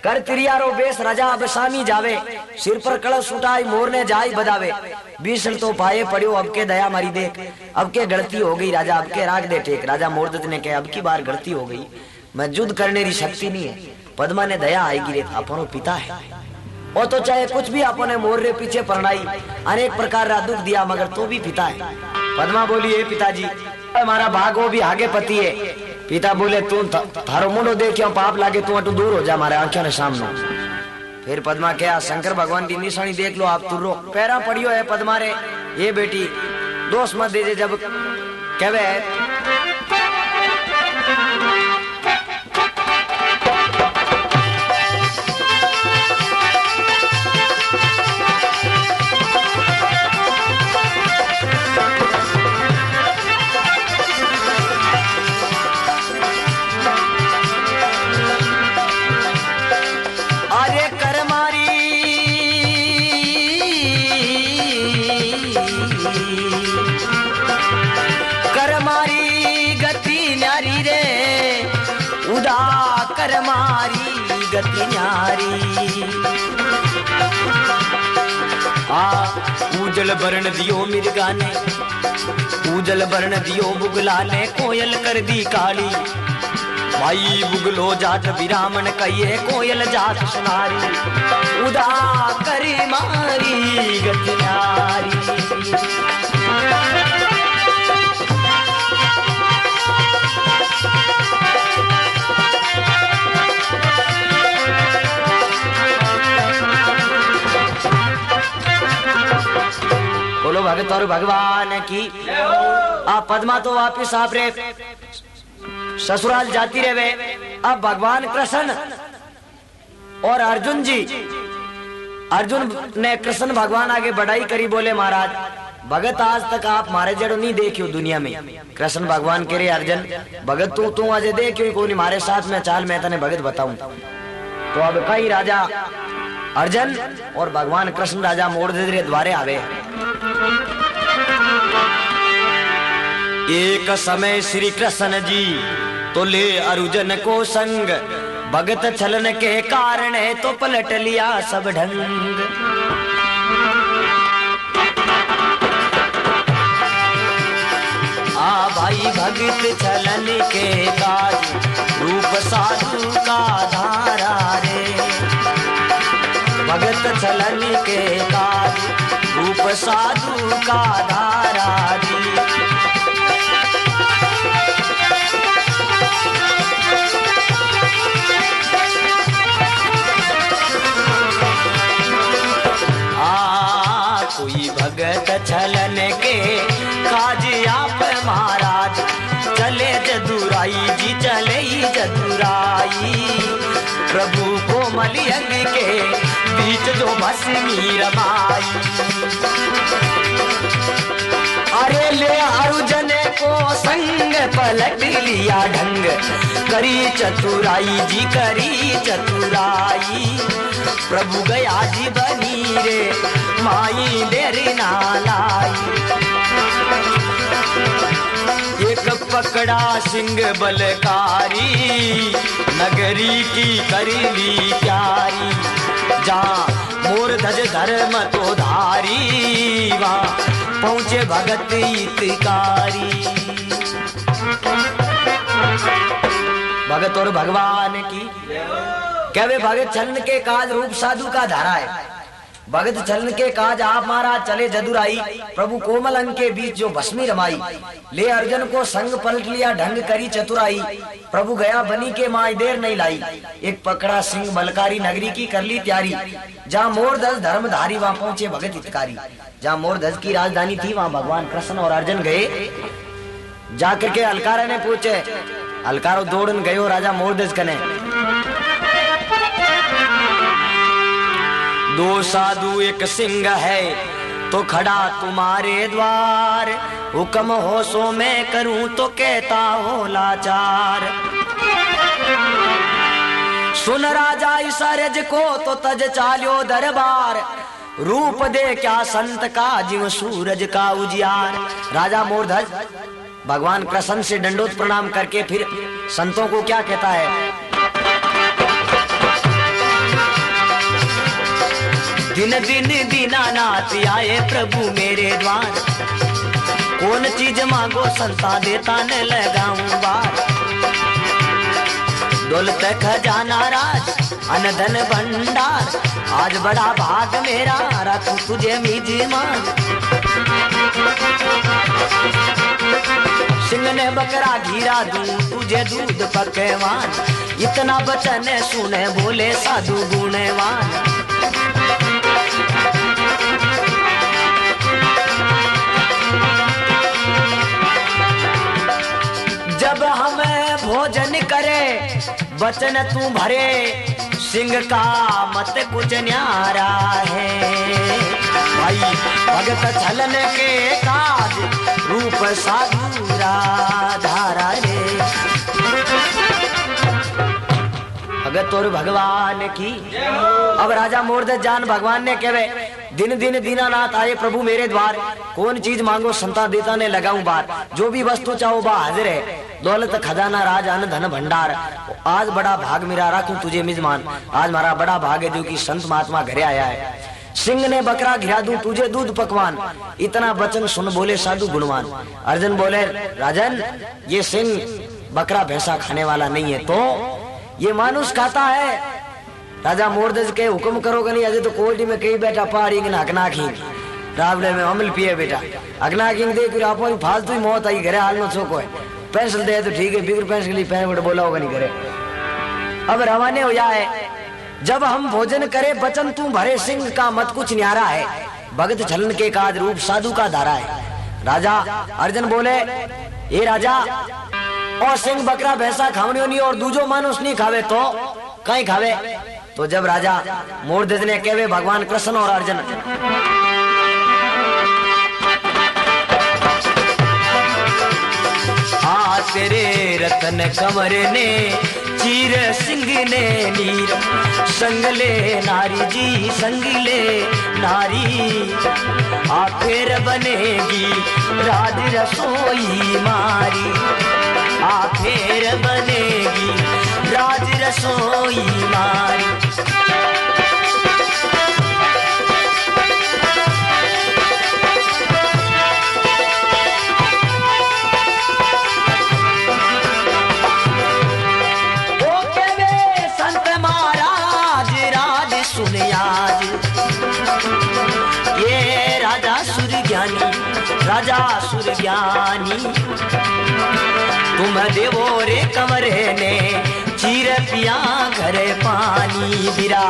कर तिरियारो बेस राजा अब सामी जावे। सिर पर कलश उठाई मोर ने जाई बदावे। भीषण तो पाए पड़ियो अब के दया मारी देख। अब के गलती हो गई राजा अब के राग दे टेक। राजा मोरध्वज ने कहा अब की बार गलती हो गई, मैं युद्ध करने की शक्ति नहीं है। पद्मा ने दया आएगी रे अपनो पिता है, और तो चाहे कुछ भी अपने मोर रे पीछे परणाई अनेक प्रकार का दुख दिया, मगर तो भी पिता है। पद्मा बोली हे पिताजी हमारा भागो भी आगे पति है। पिता बोले तू थारो मुंडो देख क्यों पाप लागे, तू अटू दूर हो जा हमारे आंखों ने सामने। फिर पद्मा क्या शंकर भगवान की निशानी देख लो आप तुर्रो पैरा पड़ियो है पद्मा रे ये बेटी दोष मत दीजिए जब कहवे मारी गति न्यारी उजल बरण दियो मिर्गा ने उजल बरण दियो बुगला ने कोयल कर दी काली भाई बुगलो जात विरामन कहिए कोयल जात सुनारी उदा करी मारी गति न्यारी बोलो भगत और भगवान की आप पद्मा तो वापिस आप रे ससुराल जाती रहे अब भगवान कृष्ण और अर्जुन जी अर्जुन ने कृष्ण भगवान आगे बढ़ाई करी बोले महाराज भगत आज तक आप मारे जड़ो नहीं देखियो दुनिया में कृष्ण भगवान के रे अर्जुन भगत तू आज देखियो कोई मारे साथ में चाल मैं तने भगत बताऊं तो अब कई राजा अर्जुन और भगवान कृष्ण राजा मोड़ दे द्वारे आवे एक समय श्री कृष्ण जी तो ले अर्जुन को संग भगत छलन के कारण है तो पलट लिया सब ढंग भाई भगत छलन के काज रूप साधु का धारा रे भगत छलन के काज रूप साधु का धारा दी कोई भगत छलन के काज आप महाराज चले जदुराई जी चले जदुराई प्रभु को मलियंग के बीच जो भस्मी रमाई अरे ले अर्जुन को संग पलट लिया ढंग करी चतुराई जी करी चतुराई प्रभु गया जी बनी रे माई देरी नालाई एक पकड़ा सिंह बलकारी नगरी की करीली प्यारी जहाँ मोर धज धर्म तो धारी वहाँ पहुँचे भगत हितकारी भगत और भगवान की कहवे भगत छलन के काज रूप साधु का धारा है भगत छलन के काज आप महाराज चले जदुराई प्रभु कोमल अंग के बीच जो भस्मी रमाई ले अर्जुन को संग पलट लिया ढंग करी चतुराई प्रभु गया बनी के माई देर नहीं लाई एक पकड़ा सिंह बलकारी नगरी की कर ली तैयारी जहाँ मोरध्वज धर्मधारी वहाँ पहुंचे भगत हितकारी जहाँ मोरध्वज की राजधानी थी वहाँ भगवान कृष्ण और अर्जुन गए जाकर के अलकारा ने पूछे अलकारो दौड़न गयो राजा मोरध्वज कने दो साधु एक सिंह है तो खड़ा तुम्हारे द्वार हुक्म हो सो मैं करूं तो कहता हो लाचार सुन राजा इस अर्ज को तो तज चाल्यो दरबार रूप दे क्या संत का जीव सूरज का उजियार राजा मोरध्वज भगवान कृष्ण से दंडोत प्रणाम करके फिर संतों को क्या कहता है दिन दिन दीनानाथ आए प्रभु मेरे द्वार कौन चीज मांगो संता देता न लगाऊं बार दौलत खजाना राज अन धन भंडार आज बड़ा भाग मेरा रखूं तुझे मीजमान सिंह ने बकरा घीरा दूं तुझे दूध पकवान इतना बचन सुने बोले साधु गुणवान बचन तू भरे सिंह का मत कुछ न्यारा है। भाई भगत छलन के काज रूप साधुरा धारा रे। भगत और भगवान की। अब राजा मोरदज जान भगवान ने कहे दिन दिन दीनानाथ आए प्रभु मेरे द्वार, कौन चीज मांगो संता देता ने लगाऊं बार। जो भी वस्तु चाहो बा हाजिर है, दौलत खजाना राज अन्न धन भंडार। आज बड़ा भाग मेरा राखूं तुझे मिजमान, आज हमारा बड़ा भाग है जो कि संत महात्मा घरे आया है। सिंह ने बकरा घिरा दूं तुझे दूध पकवान, इतना वचन सुन बोले साधु गुणवान। अर्जुन बोले राजन ये सिंह बकरा भैंसा खाने वाला नहीं है, तो ये मानुष खाता है। राजा मोरदज के हुक्म करोगे नहीं, अजय तो कोर्ट में कई बैठा पहाड़ी के अगना खींग रावले में अमल पिए बेटा अगना खींग दे फिर आप फालतू ही मौत आई घरे हाल नो छोको है। पेंसिल दे तो ठीक है, बिगर पेंसिल के लिए पैन बोला होगा नहीं करे। अब रवाने हो जाए जब हम भोजन करे बचन तू भरे सिंह का मत कुछ न्यारा है। भगत छलन के काज रूप साधु का धारा है। राजा अर्जुन बोले ये राजा और सिंह बकरा भैंसा खावनी नहीं और दूजो मानुष नहीं खावे तो कहीं खावे। तो जब राजा मोरदज ने कहे भगवान कृष्ण और अर्जुन आ तेरे रतन कमर ने चीर सिंह ने नीर संगले नारी जी संगले नारी। आ फिर बनेगी राज रसोई मारी, आ फिर बनेगी राज रसोई मारी। राजा सुर ज्ञानी तुम देवो रे कमरे ने चीर पिया घरे पानी बिरा।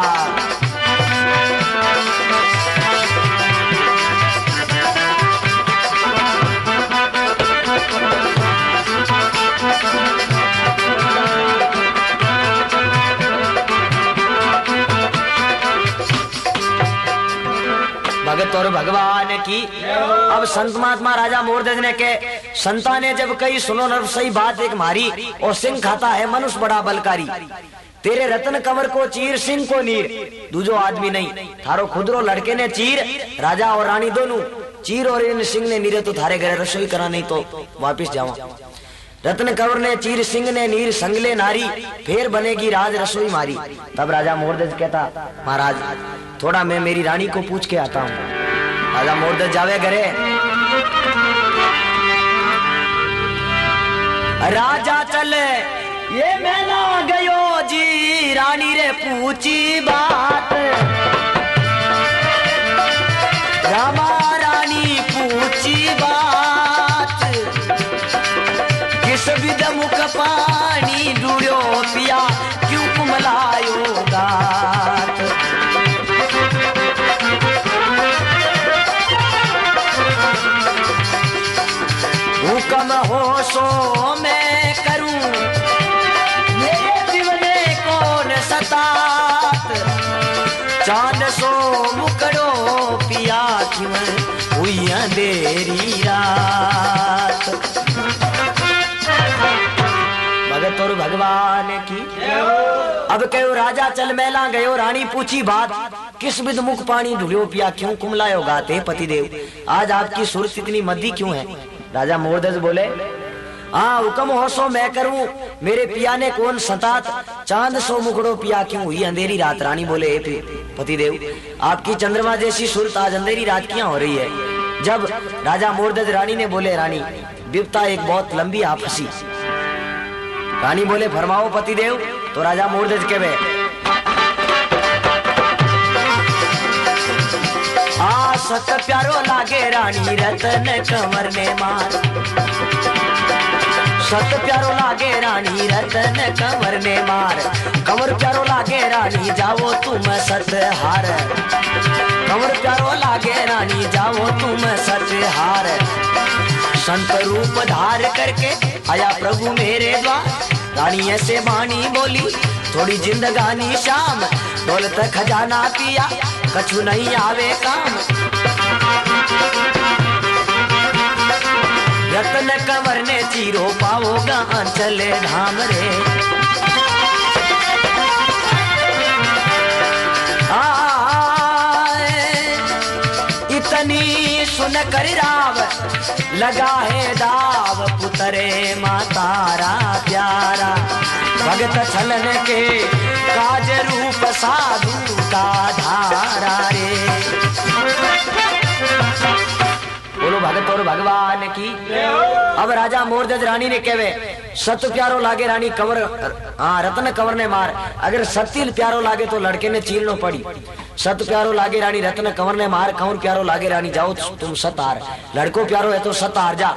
भगत और भगवान की। अब संत महात्मा राजा मोरदज ने के संता ने जब कही सुनो नर सही बात एक मारी और सिंह खाता है मनुष्य बड़ा बलकारी। तेरे रतन कमर को चीर सिंह को नीर, दूजो आदमी नहीं थारो खुदरो लड़के ने चीर राजा और रानी दोनों चीर और इन सिंह ने नीरे तो थारे घरे रसोई करा नहीं तो वापिस जाओ। रत्न कंवर ने चीर सिंह ने नीर संगले नारी फिर बनेगी राज रसोई मारी। तब राजा मोरदज कहता महाराज थोड़ा मैं मेरी रानी को पूछ के आता हूँ। राजा मोरदज जावे घरे। राजा चले ये मेला गयो जी रानी रे पूछी बात। रामा रानी पूछी बात किस विध मुख पानी डूड़ो पिया क्यों कुमलायो गात। हुकम हो सो मैं करूं मेरे जीवने कौन सतात। चांद सो मुकड़ो पिया क्यों हुई अंधेरी रात। भगत और भगवान की। अब कहो राजा चल मेला गयो रानी पूछी बात किस विध मुख पानी ढूलियो पिया क्यों कुमलायो गाते पतिदेव। आज आपकी सूरत इतनी मद्दी क्यों है। राजा मोरदज बोले हाँ हुक्म हो सो मैं करूं मेरे पिया ने कौन सतात। चांद सो मुकड़ो पिया क्यों हुई अंधेरी रात। रानी बोले पतिदेव आपकी चंद्रमा जैसी सूरत आज अंधेरी रात क्यों हो रही है। जब राजा मोरदज रानी ने बोले रानी विपता एक बहुत लंबी आप हंसी। रानी बोले फरमाओ पतिदेव। तो राजा मोरदज के आ सत प्यारो लागे रानी रतन कंवर ने मार। सत प्यारो लागे रानी रतन कंवर ने मार। कंवर प्यारो लागे रानी जाओ तुम सत हार। कंवर प्यारो लागे रानी जाओ तुम सत हार। संत रूप धार करके आया प्रभु मेरे द्वार रानी ऐसे बानी बोली थोड़ी जिंदगानी शाम, दौलत खजाना पिया कछु नहीं आवे काम। रतन कंवर ने चीरो पाओगा चले धाम रे। इतनी सुन कर राव लगा है दाव, पुतरे मातारा प्यारा भगत छलन के काज रूप साधु का धारा रे। बोलो भगत और भगवान की। अब राजा मोरध्वज रानी ने कहवे सत प्यारो लागे रानी कंवर, हाँ रत्न कंवर ने मार। अगर सत्य प्यारो लागे तो लड़के ने चीरनो पड़ी। सत प्यारो लागे रानी रत्न कंवर ने मार, कंवर प्यारो लागे रानी जाओ तुम सत हार। लड़को प्यारो है तो सत हार जा।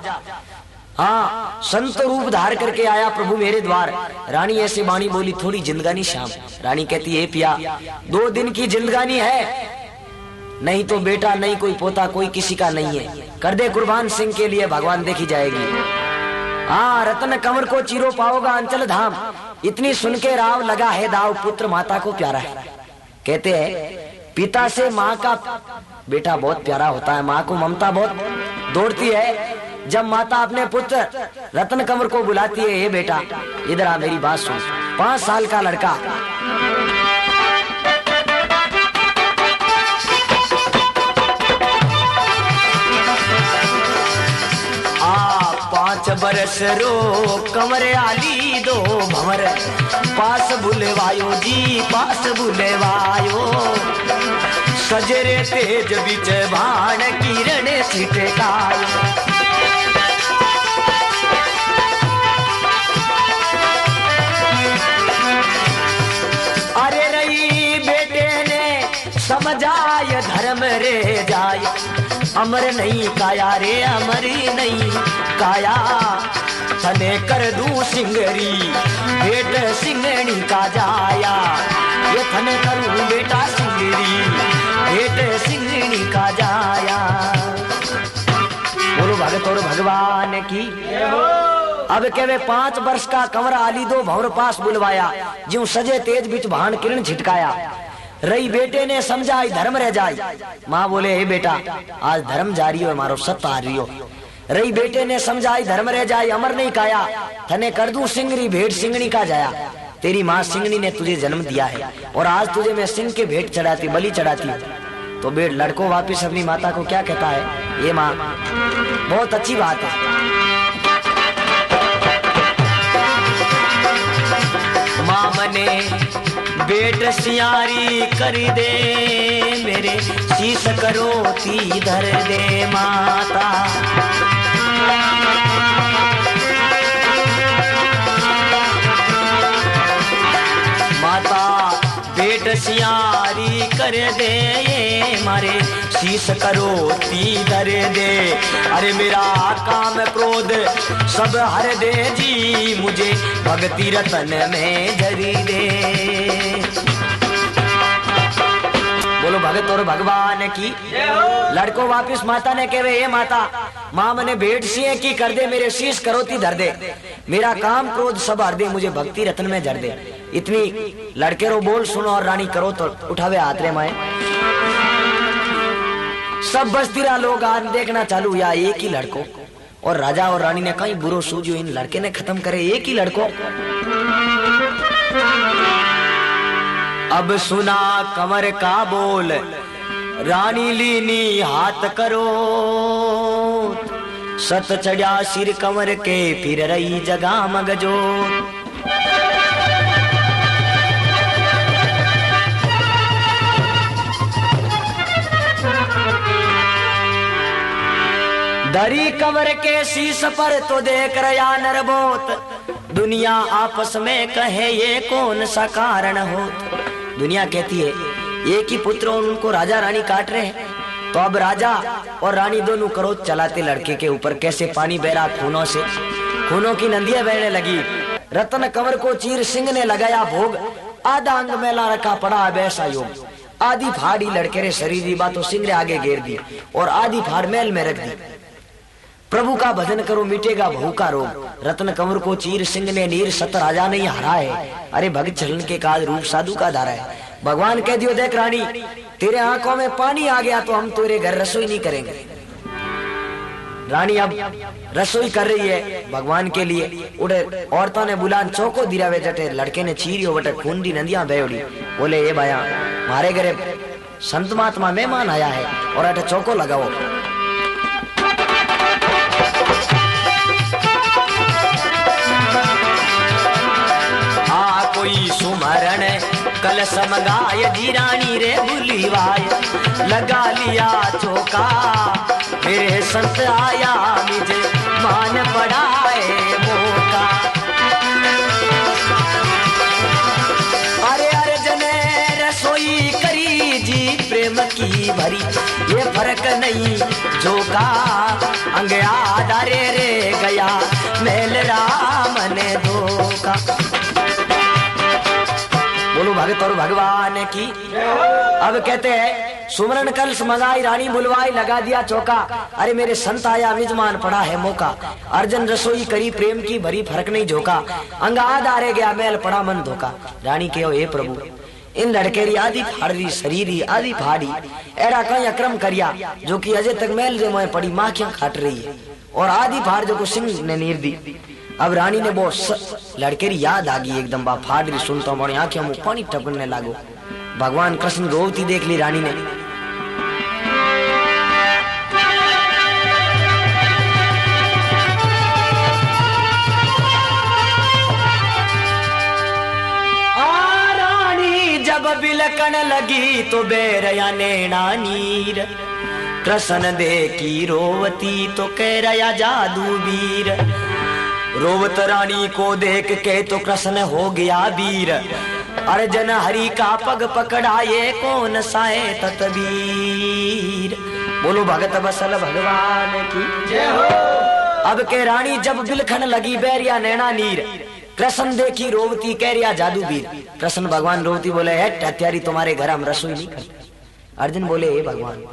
हाँ संत रूप धार करके आया प्रभु मेरे द्वार। रानी ऐसे बाणी बोली थोड़ी जिंदगानी शाम। रानी कहती है पिया 2 दिन की जिंदगानी है, नहीं तो बेटा नहीं कोई पोता कोई किसी का नहीं है, कर दे कुर्बान सिंह के लिए भगवान देखी जाएगी। हाँ रत्न कंवर को चीरो पाओगा अंचल धाम। इतनी सुन के राव लगा है दाव, पुत्र माता को प्यारा है। कहते हैं पिता से माँ का बेटा बहुत प्यारा होता है, माँ को ममता बहुत दौड़ती है। जब माता अपने पुत्र रत्न कंवर को बुलाती है, हे बेटा इधर आ मेरी बात सुन। 5 साल का लड़का 5 बरस रो कंवर आली 2 भंवर, पास बुलवायो जी पास बुलवायो। सजरे तेज बीच भाण किरण छिटकायो। अरे रही बेटे ने समझाय धर्म रे जाय, अमर नहीं काया रे अमरी नहीं काया। तने कर दूं सिंगरी भेट सिंगणी का जाया, ये तने करूं बेटा सिंगरी भेट सिंगणी का जाया। बोलो भगत और भगवान की। अब कहवे 5 वर्ष का कंवर आली 2 भंवर पास बुलवाया, ज्यों सजे तेज बिच भान किरण छिटकाया। रही बेटे ने समझाई धर्म रह जाए। माँ बोले हे बेटा आज धर्म जारी हो मारो सत आ रही हो। रही बेटे ने समझाई धर्म रह जाए, अमर नहीं काया। थने कर दूं सिंगरी भेंट सिंगनी का जाया। तेरी माँ सिंगनी ने तुझे जन्म दिया है और आज तुझे मैं सिंह के भेंट चढ़ाती बलि चढ़ाती। तो बेट लड़को वापिस अपनी माता को क्या कहता है, ये माँ बहुत अच्छी बात है। माँ मने बेट सियारी कर दे मेरे, शीश करो ती धर दे माता। माता बेट सियारी कर दे मारे, शीश करो ती धर दे। अरे मेरा काम क्रोध सब हर दे जी, मुझे भक्ति रतन में जरी दे। बोलो भगत और भगवान की। लड़को वापिस माता ने कहे ये माता माँ मने भेंट सिए की कर दे, मेरे शीश करोती धर दे। मेरा काम क्रोध सब हर दे, मुझे भक्ति रतन में जर दे। इतनी लड़के रो बोल सुनो और रानी करो तो उठावे हाथ रे माए। सब बस्तीरा लोग आज देखना चालू या एक ही लड़को, और राजा और रानी ने कहीं बुरो सूझो इन लड़के ने खत्म करे एक ही लड़को। अब सुना कंवर का बोल, रानी लीनी हाथ करो। सत चढ़ा सिर कंवर के फिर रही जगह मगजो। दरी कंवर के शीश पर तो देख रहा नरबोत। दुनिया आपस में कहे ये कौन सा कारण हो। दुनिया कहती है एक ही पुत्र और उनको राजा रानी काट रहे हैं। तो अब राजा और रानी दोनों क्रोध चलाते लड़के के ऊपर। कैसे पानी बह रहा खूनों से, खूनों की नदियां बहने लगी। रतन कंवर को चीर सिंह ने लगाया भोग। आधा अंग मेला रखा पड़ा वैसा योग। आधी फाड़ी लड़के रे शरीर बातों सिंह ने आगे घेर दी और आधी फाड़ महल में रख दी। प्रभु का भजन करो मिटेगा भू का रोग। रत्न कंवर को चीर सिंह ने नीर सत राजा नहीं हरा है। अरे भगत चलन के काज रूप साधु का धारा है। भगवान कह दियो देख रानी तेरे आंखों में पानी आ गया तो हम तेरे घर रसोई नहीं करेंगे। रानी अब रसोई कर रही है भगवान के लिए। उड़े औरतों ने बुलान चौको दिरावे जटे लड़के ने चीरियो बटे खून दी नदियां बेवड़ी। बोले ये भाया मारे घरे संत महात्मा मेहमान आया है और अटे चौको लगाओ। कोई सुमरण कलश मंगाय जी रानी रे बुलीवाय लगा लिया चौका मेरे संत आया मुझे मान पड़ाए मौका। अरे अरे जने रसोई करी जी प्रेम की भरी ये फर्क नहीं झोंका अंग आधारे रे गया मेल राम ने धोखा। बोलो भगत और भगवान की। अब कहते हैं सुमरन कलश मंगाई रानी बुलवाई लगा दिया चौका। अरे मेरे संत आया मिजमान पड़ा है मौका। अर्जन रसोई करी प्रेम की भरी फर्क नहीं झोंका अंग आधारे गया मेल पड़ा मन धोखा। रानी कहो हे प्रभु इन लड़केरी आदि फाड़ी शरीरी आदि फाड़ी एरा कहीं अक्रम करिया जो कि अजय तक मेल जे मोए पड़ी माँ क्यों खाट रही है और आदि फाड़ जो को सिंह ने नीर दी। अब रानी ने वो लड़के याद आ गई एकदम बा फाड़ रही सुनता हूँ आंखें मुंह पानी टपकने लागो। भगवान कृष्ण रोवती देख ली रानी ने। रानी जब बिलकन लगी तो बेरया नैना नीर कृष्ण देखी रोवती तो कह रया जादू वीर। रोवत रानी को देख के तो कृष्ण हो गया वीर। अर्जन हरि का पग पकड़ाए कौन साए ततबीर। बोलो भगत बसल भगवान की जय हो। अब के रानी जब बिलखन लगी बैरिया नैना नीर कृष्ण देखी रोवती कह रिया जादू वीर। कृष्ण भगवान रोवती बोले है हत्यारी तुम्हारे घर हम रसोई नहीं करते। अर्जुन बोले हे भगवान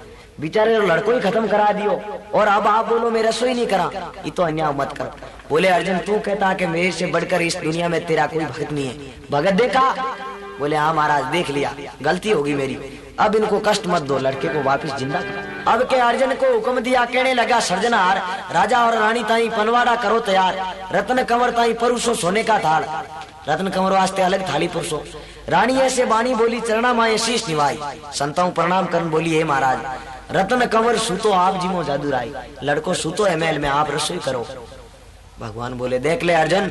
बेचारे लड़को ही खत्म करा दियो और अब आप बोलो मैं रसोई नहीं करा ये तो अन्याय मत कर। बोले अर्जुन तू कहता कि मेरे से बढ़कर इस दुनिया में तेरा कोई भगत नहीं है। भगत देखा? बोले हाँ महाराज देख लिया गलती होगी मेरी अब इनको कष्ट मत दो लड़के को वापस जिंदा कर। अब के अर्जुन को हुक्म दिया कहने लगा सर्जनहार राजा और रानी ताई पनवाड़ा करो तैयार। रत्न कंवर ताई परुषो सोने का थाल रत्न कंवर वास्ते अलग थाली पुरुषो। रानी ऐसे बाणी बोली चरणा माए शीश निभाई। संताओं प्रणाम करन बोली हे महाराज रत्न कंवर सूतो आप जिमो जादू राय लड़को सूतो है महल में आप रसोई करो। भगवान बोले देख ले अर्जुन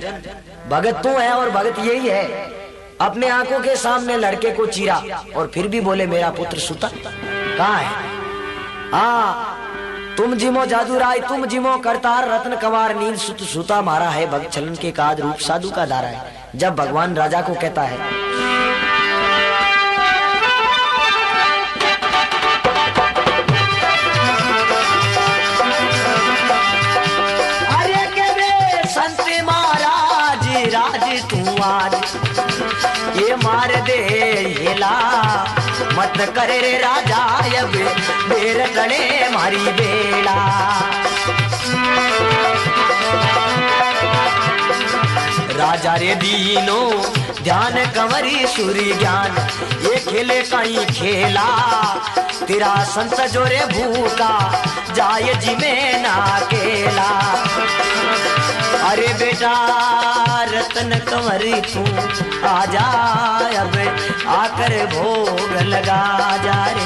भगत तू है और भगत यही है। अपने आंखों के सामने लड़के को चीरा और फिर भी बोले मेरा पुत्र सूता कहाँ है। हाँ तुम जिमो जादू राय तुम जिमो करतार रत्न कंवर नील सुत सूता मारा है। भक्त चलन के काज रूप साधु का धारा है। जब भगवान राजा को कहता है राज तू आज ये मार दे हेला मत करे रे राजा अब देर करे मारी बेला। राजा रे दीनो ध्यान कंवरी सूरी ज्ञान ये खेले कहीं खेला तेरा संत जोरे भूखा जाय जी में ना केला। अरे बेटा रत्न कंवरी तू आजा अब आकर भोग लगा जा रे।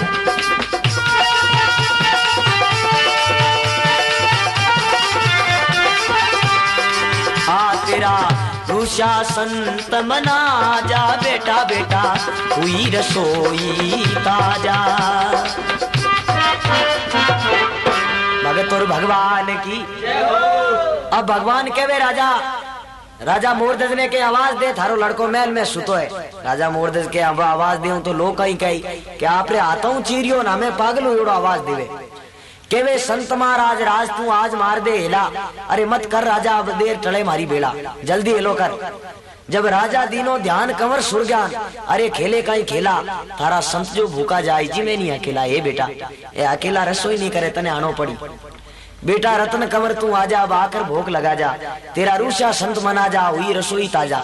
आ तेरा रूषा संत मना जा बेटा बेटा हुई रसोई ताजा। भगत और भगवान की अब भगवान कहवे राजा मोरदज ने के आवाज दे थारो लड़को महल में सुतो है। राजा मोरदज के अब आवाज दे तो लोग कहीं कही कि आपरे आता चीरियो ना मैं पागल हूँ एड़ो आवाज देवे केवे संत महाराज राज तू आज मार दे हेला। अरे मत कर राजा अब देर टले मारी बेला जल्दी हेलो कर। जब राजा दीनो ध्यान कंवर सुर ज्ञान अरे खेले कहीं खेला थारा संत जो भूखा जाए जी में नहीं अकेला। ये बेटा ये अकेला रसोई नहीं करे तने आनो पड़ी। बेटा रत्न कंवर तू आजा, अब आकर भोग लगा जा, तेरा रूसा संत मना जा, हुई रसोई ताजा।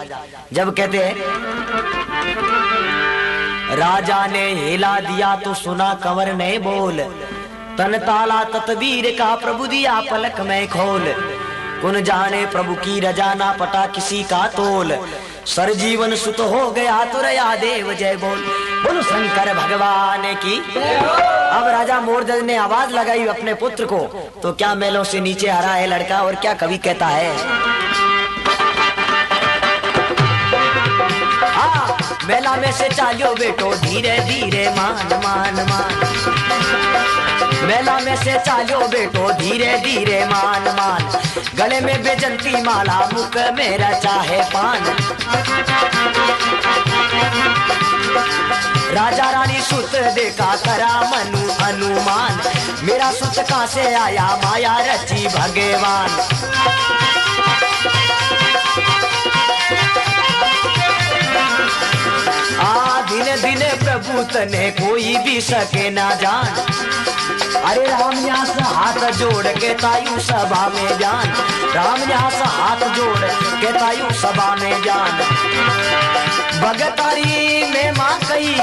जब कहते हैं राजा ने हिला दिया तो सुना कंवर ने बोल, तन ताला ततबीर का प्रभु दिया पलक में खोल, कुन जाने प्रभु की रजा ना पटा किसी का तोल, सर जीवन सुत हो गया तुरया देव जय बोल, बोलो शंकर भगवान की। अब राजा मोरध्वज ने आवाज लगाई अपने पुत्र को, तो क्या मेलों से नीचे आ रहा है लड़का, और क्या कवि कहता है, मेला में से चालियो बेटो धीरे धीरे मान मान मान, मेला में से चालियो बेटो धीरे धीरे मान मान, गले में बेजंती माला मुख मेरा चाहे पान, राजा रानी सुत देखा करा मनु अनुमान, मेरा सुत कहां से आया माया रची भगवान, दिन दिन प्रभु तने कोई भी सके ना जान, अरे राम यहाँ से हाथ जोड़ के तायु सभा में जान, राम यहाँ से हाथ जोड़ के तायु सभा में जान, भगतारी में माँ कही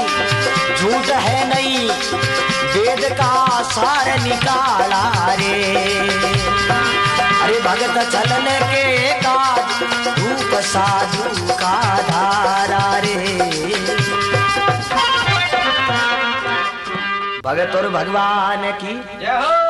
झूठ है नहीं, वेद का सार निकाला रे, अरे भगत चलने के काज रूप साधु का धारा रे, भगत और भगवान की जय हो।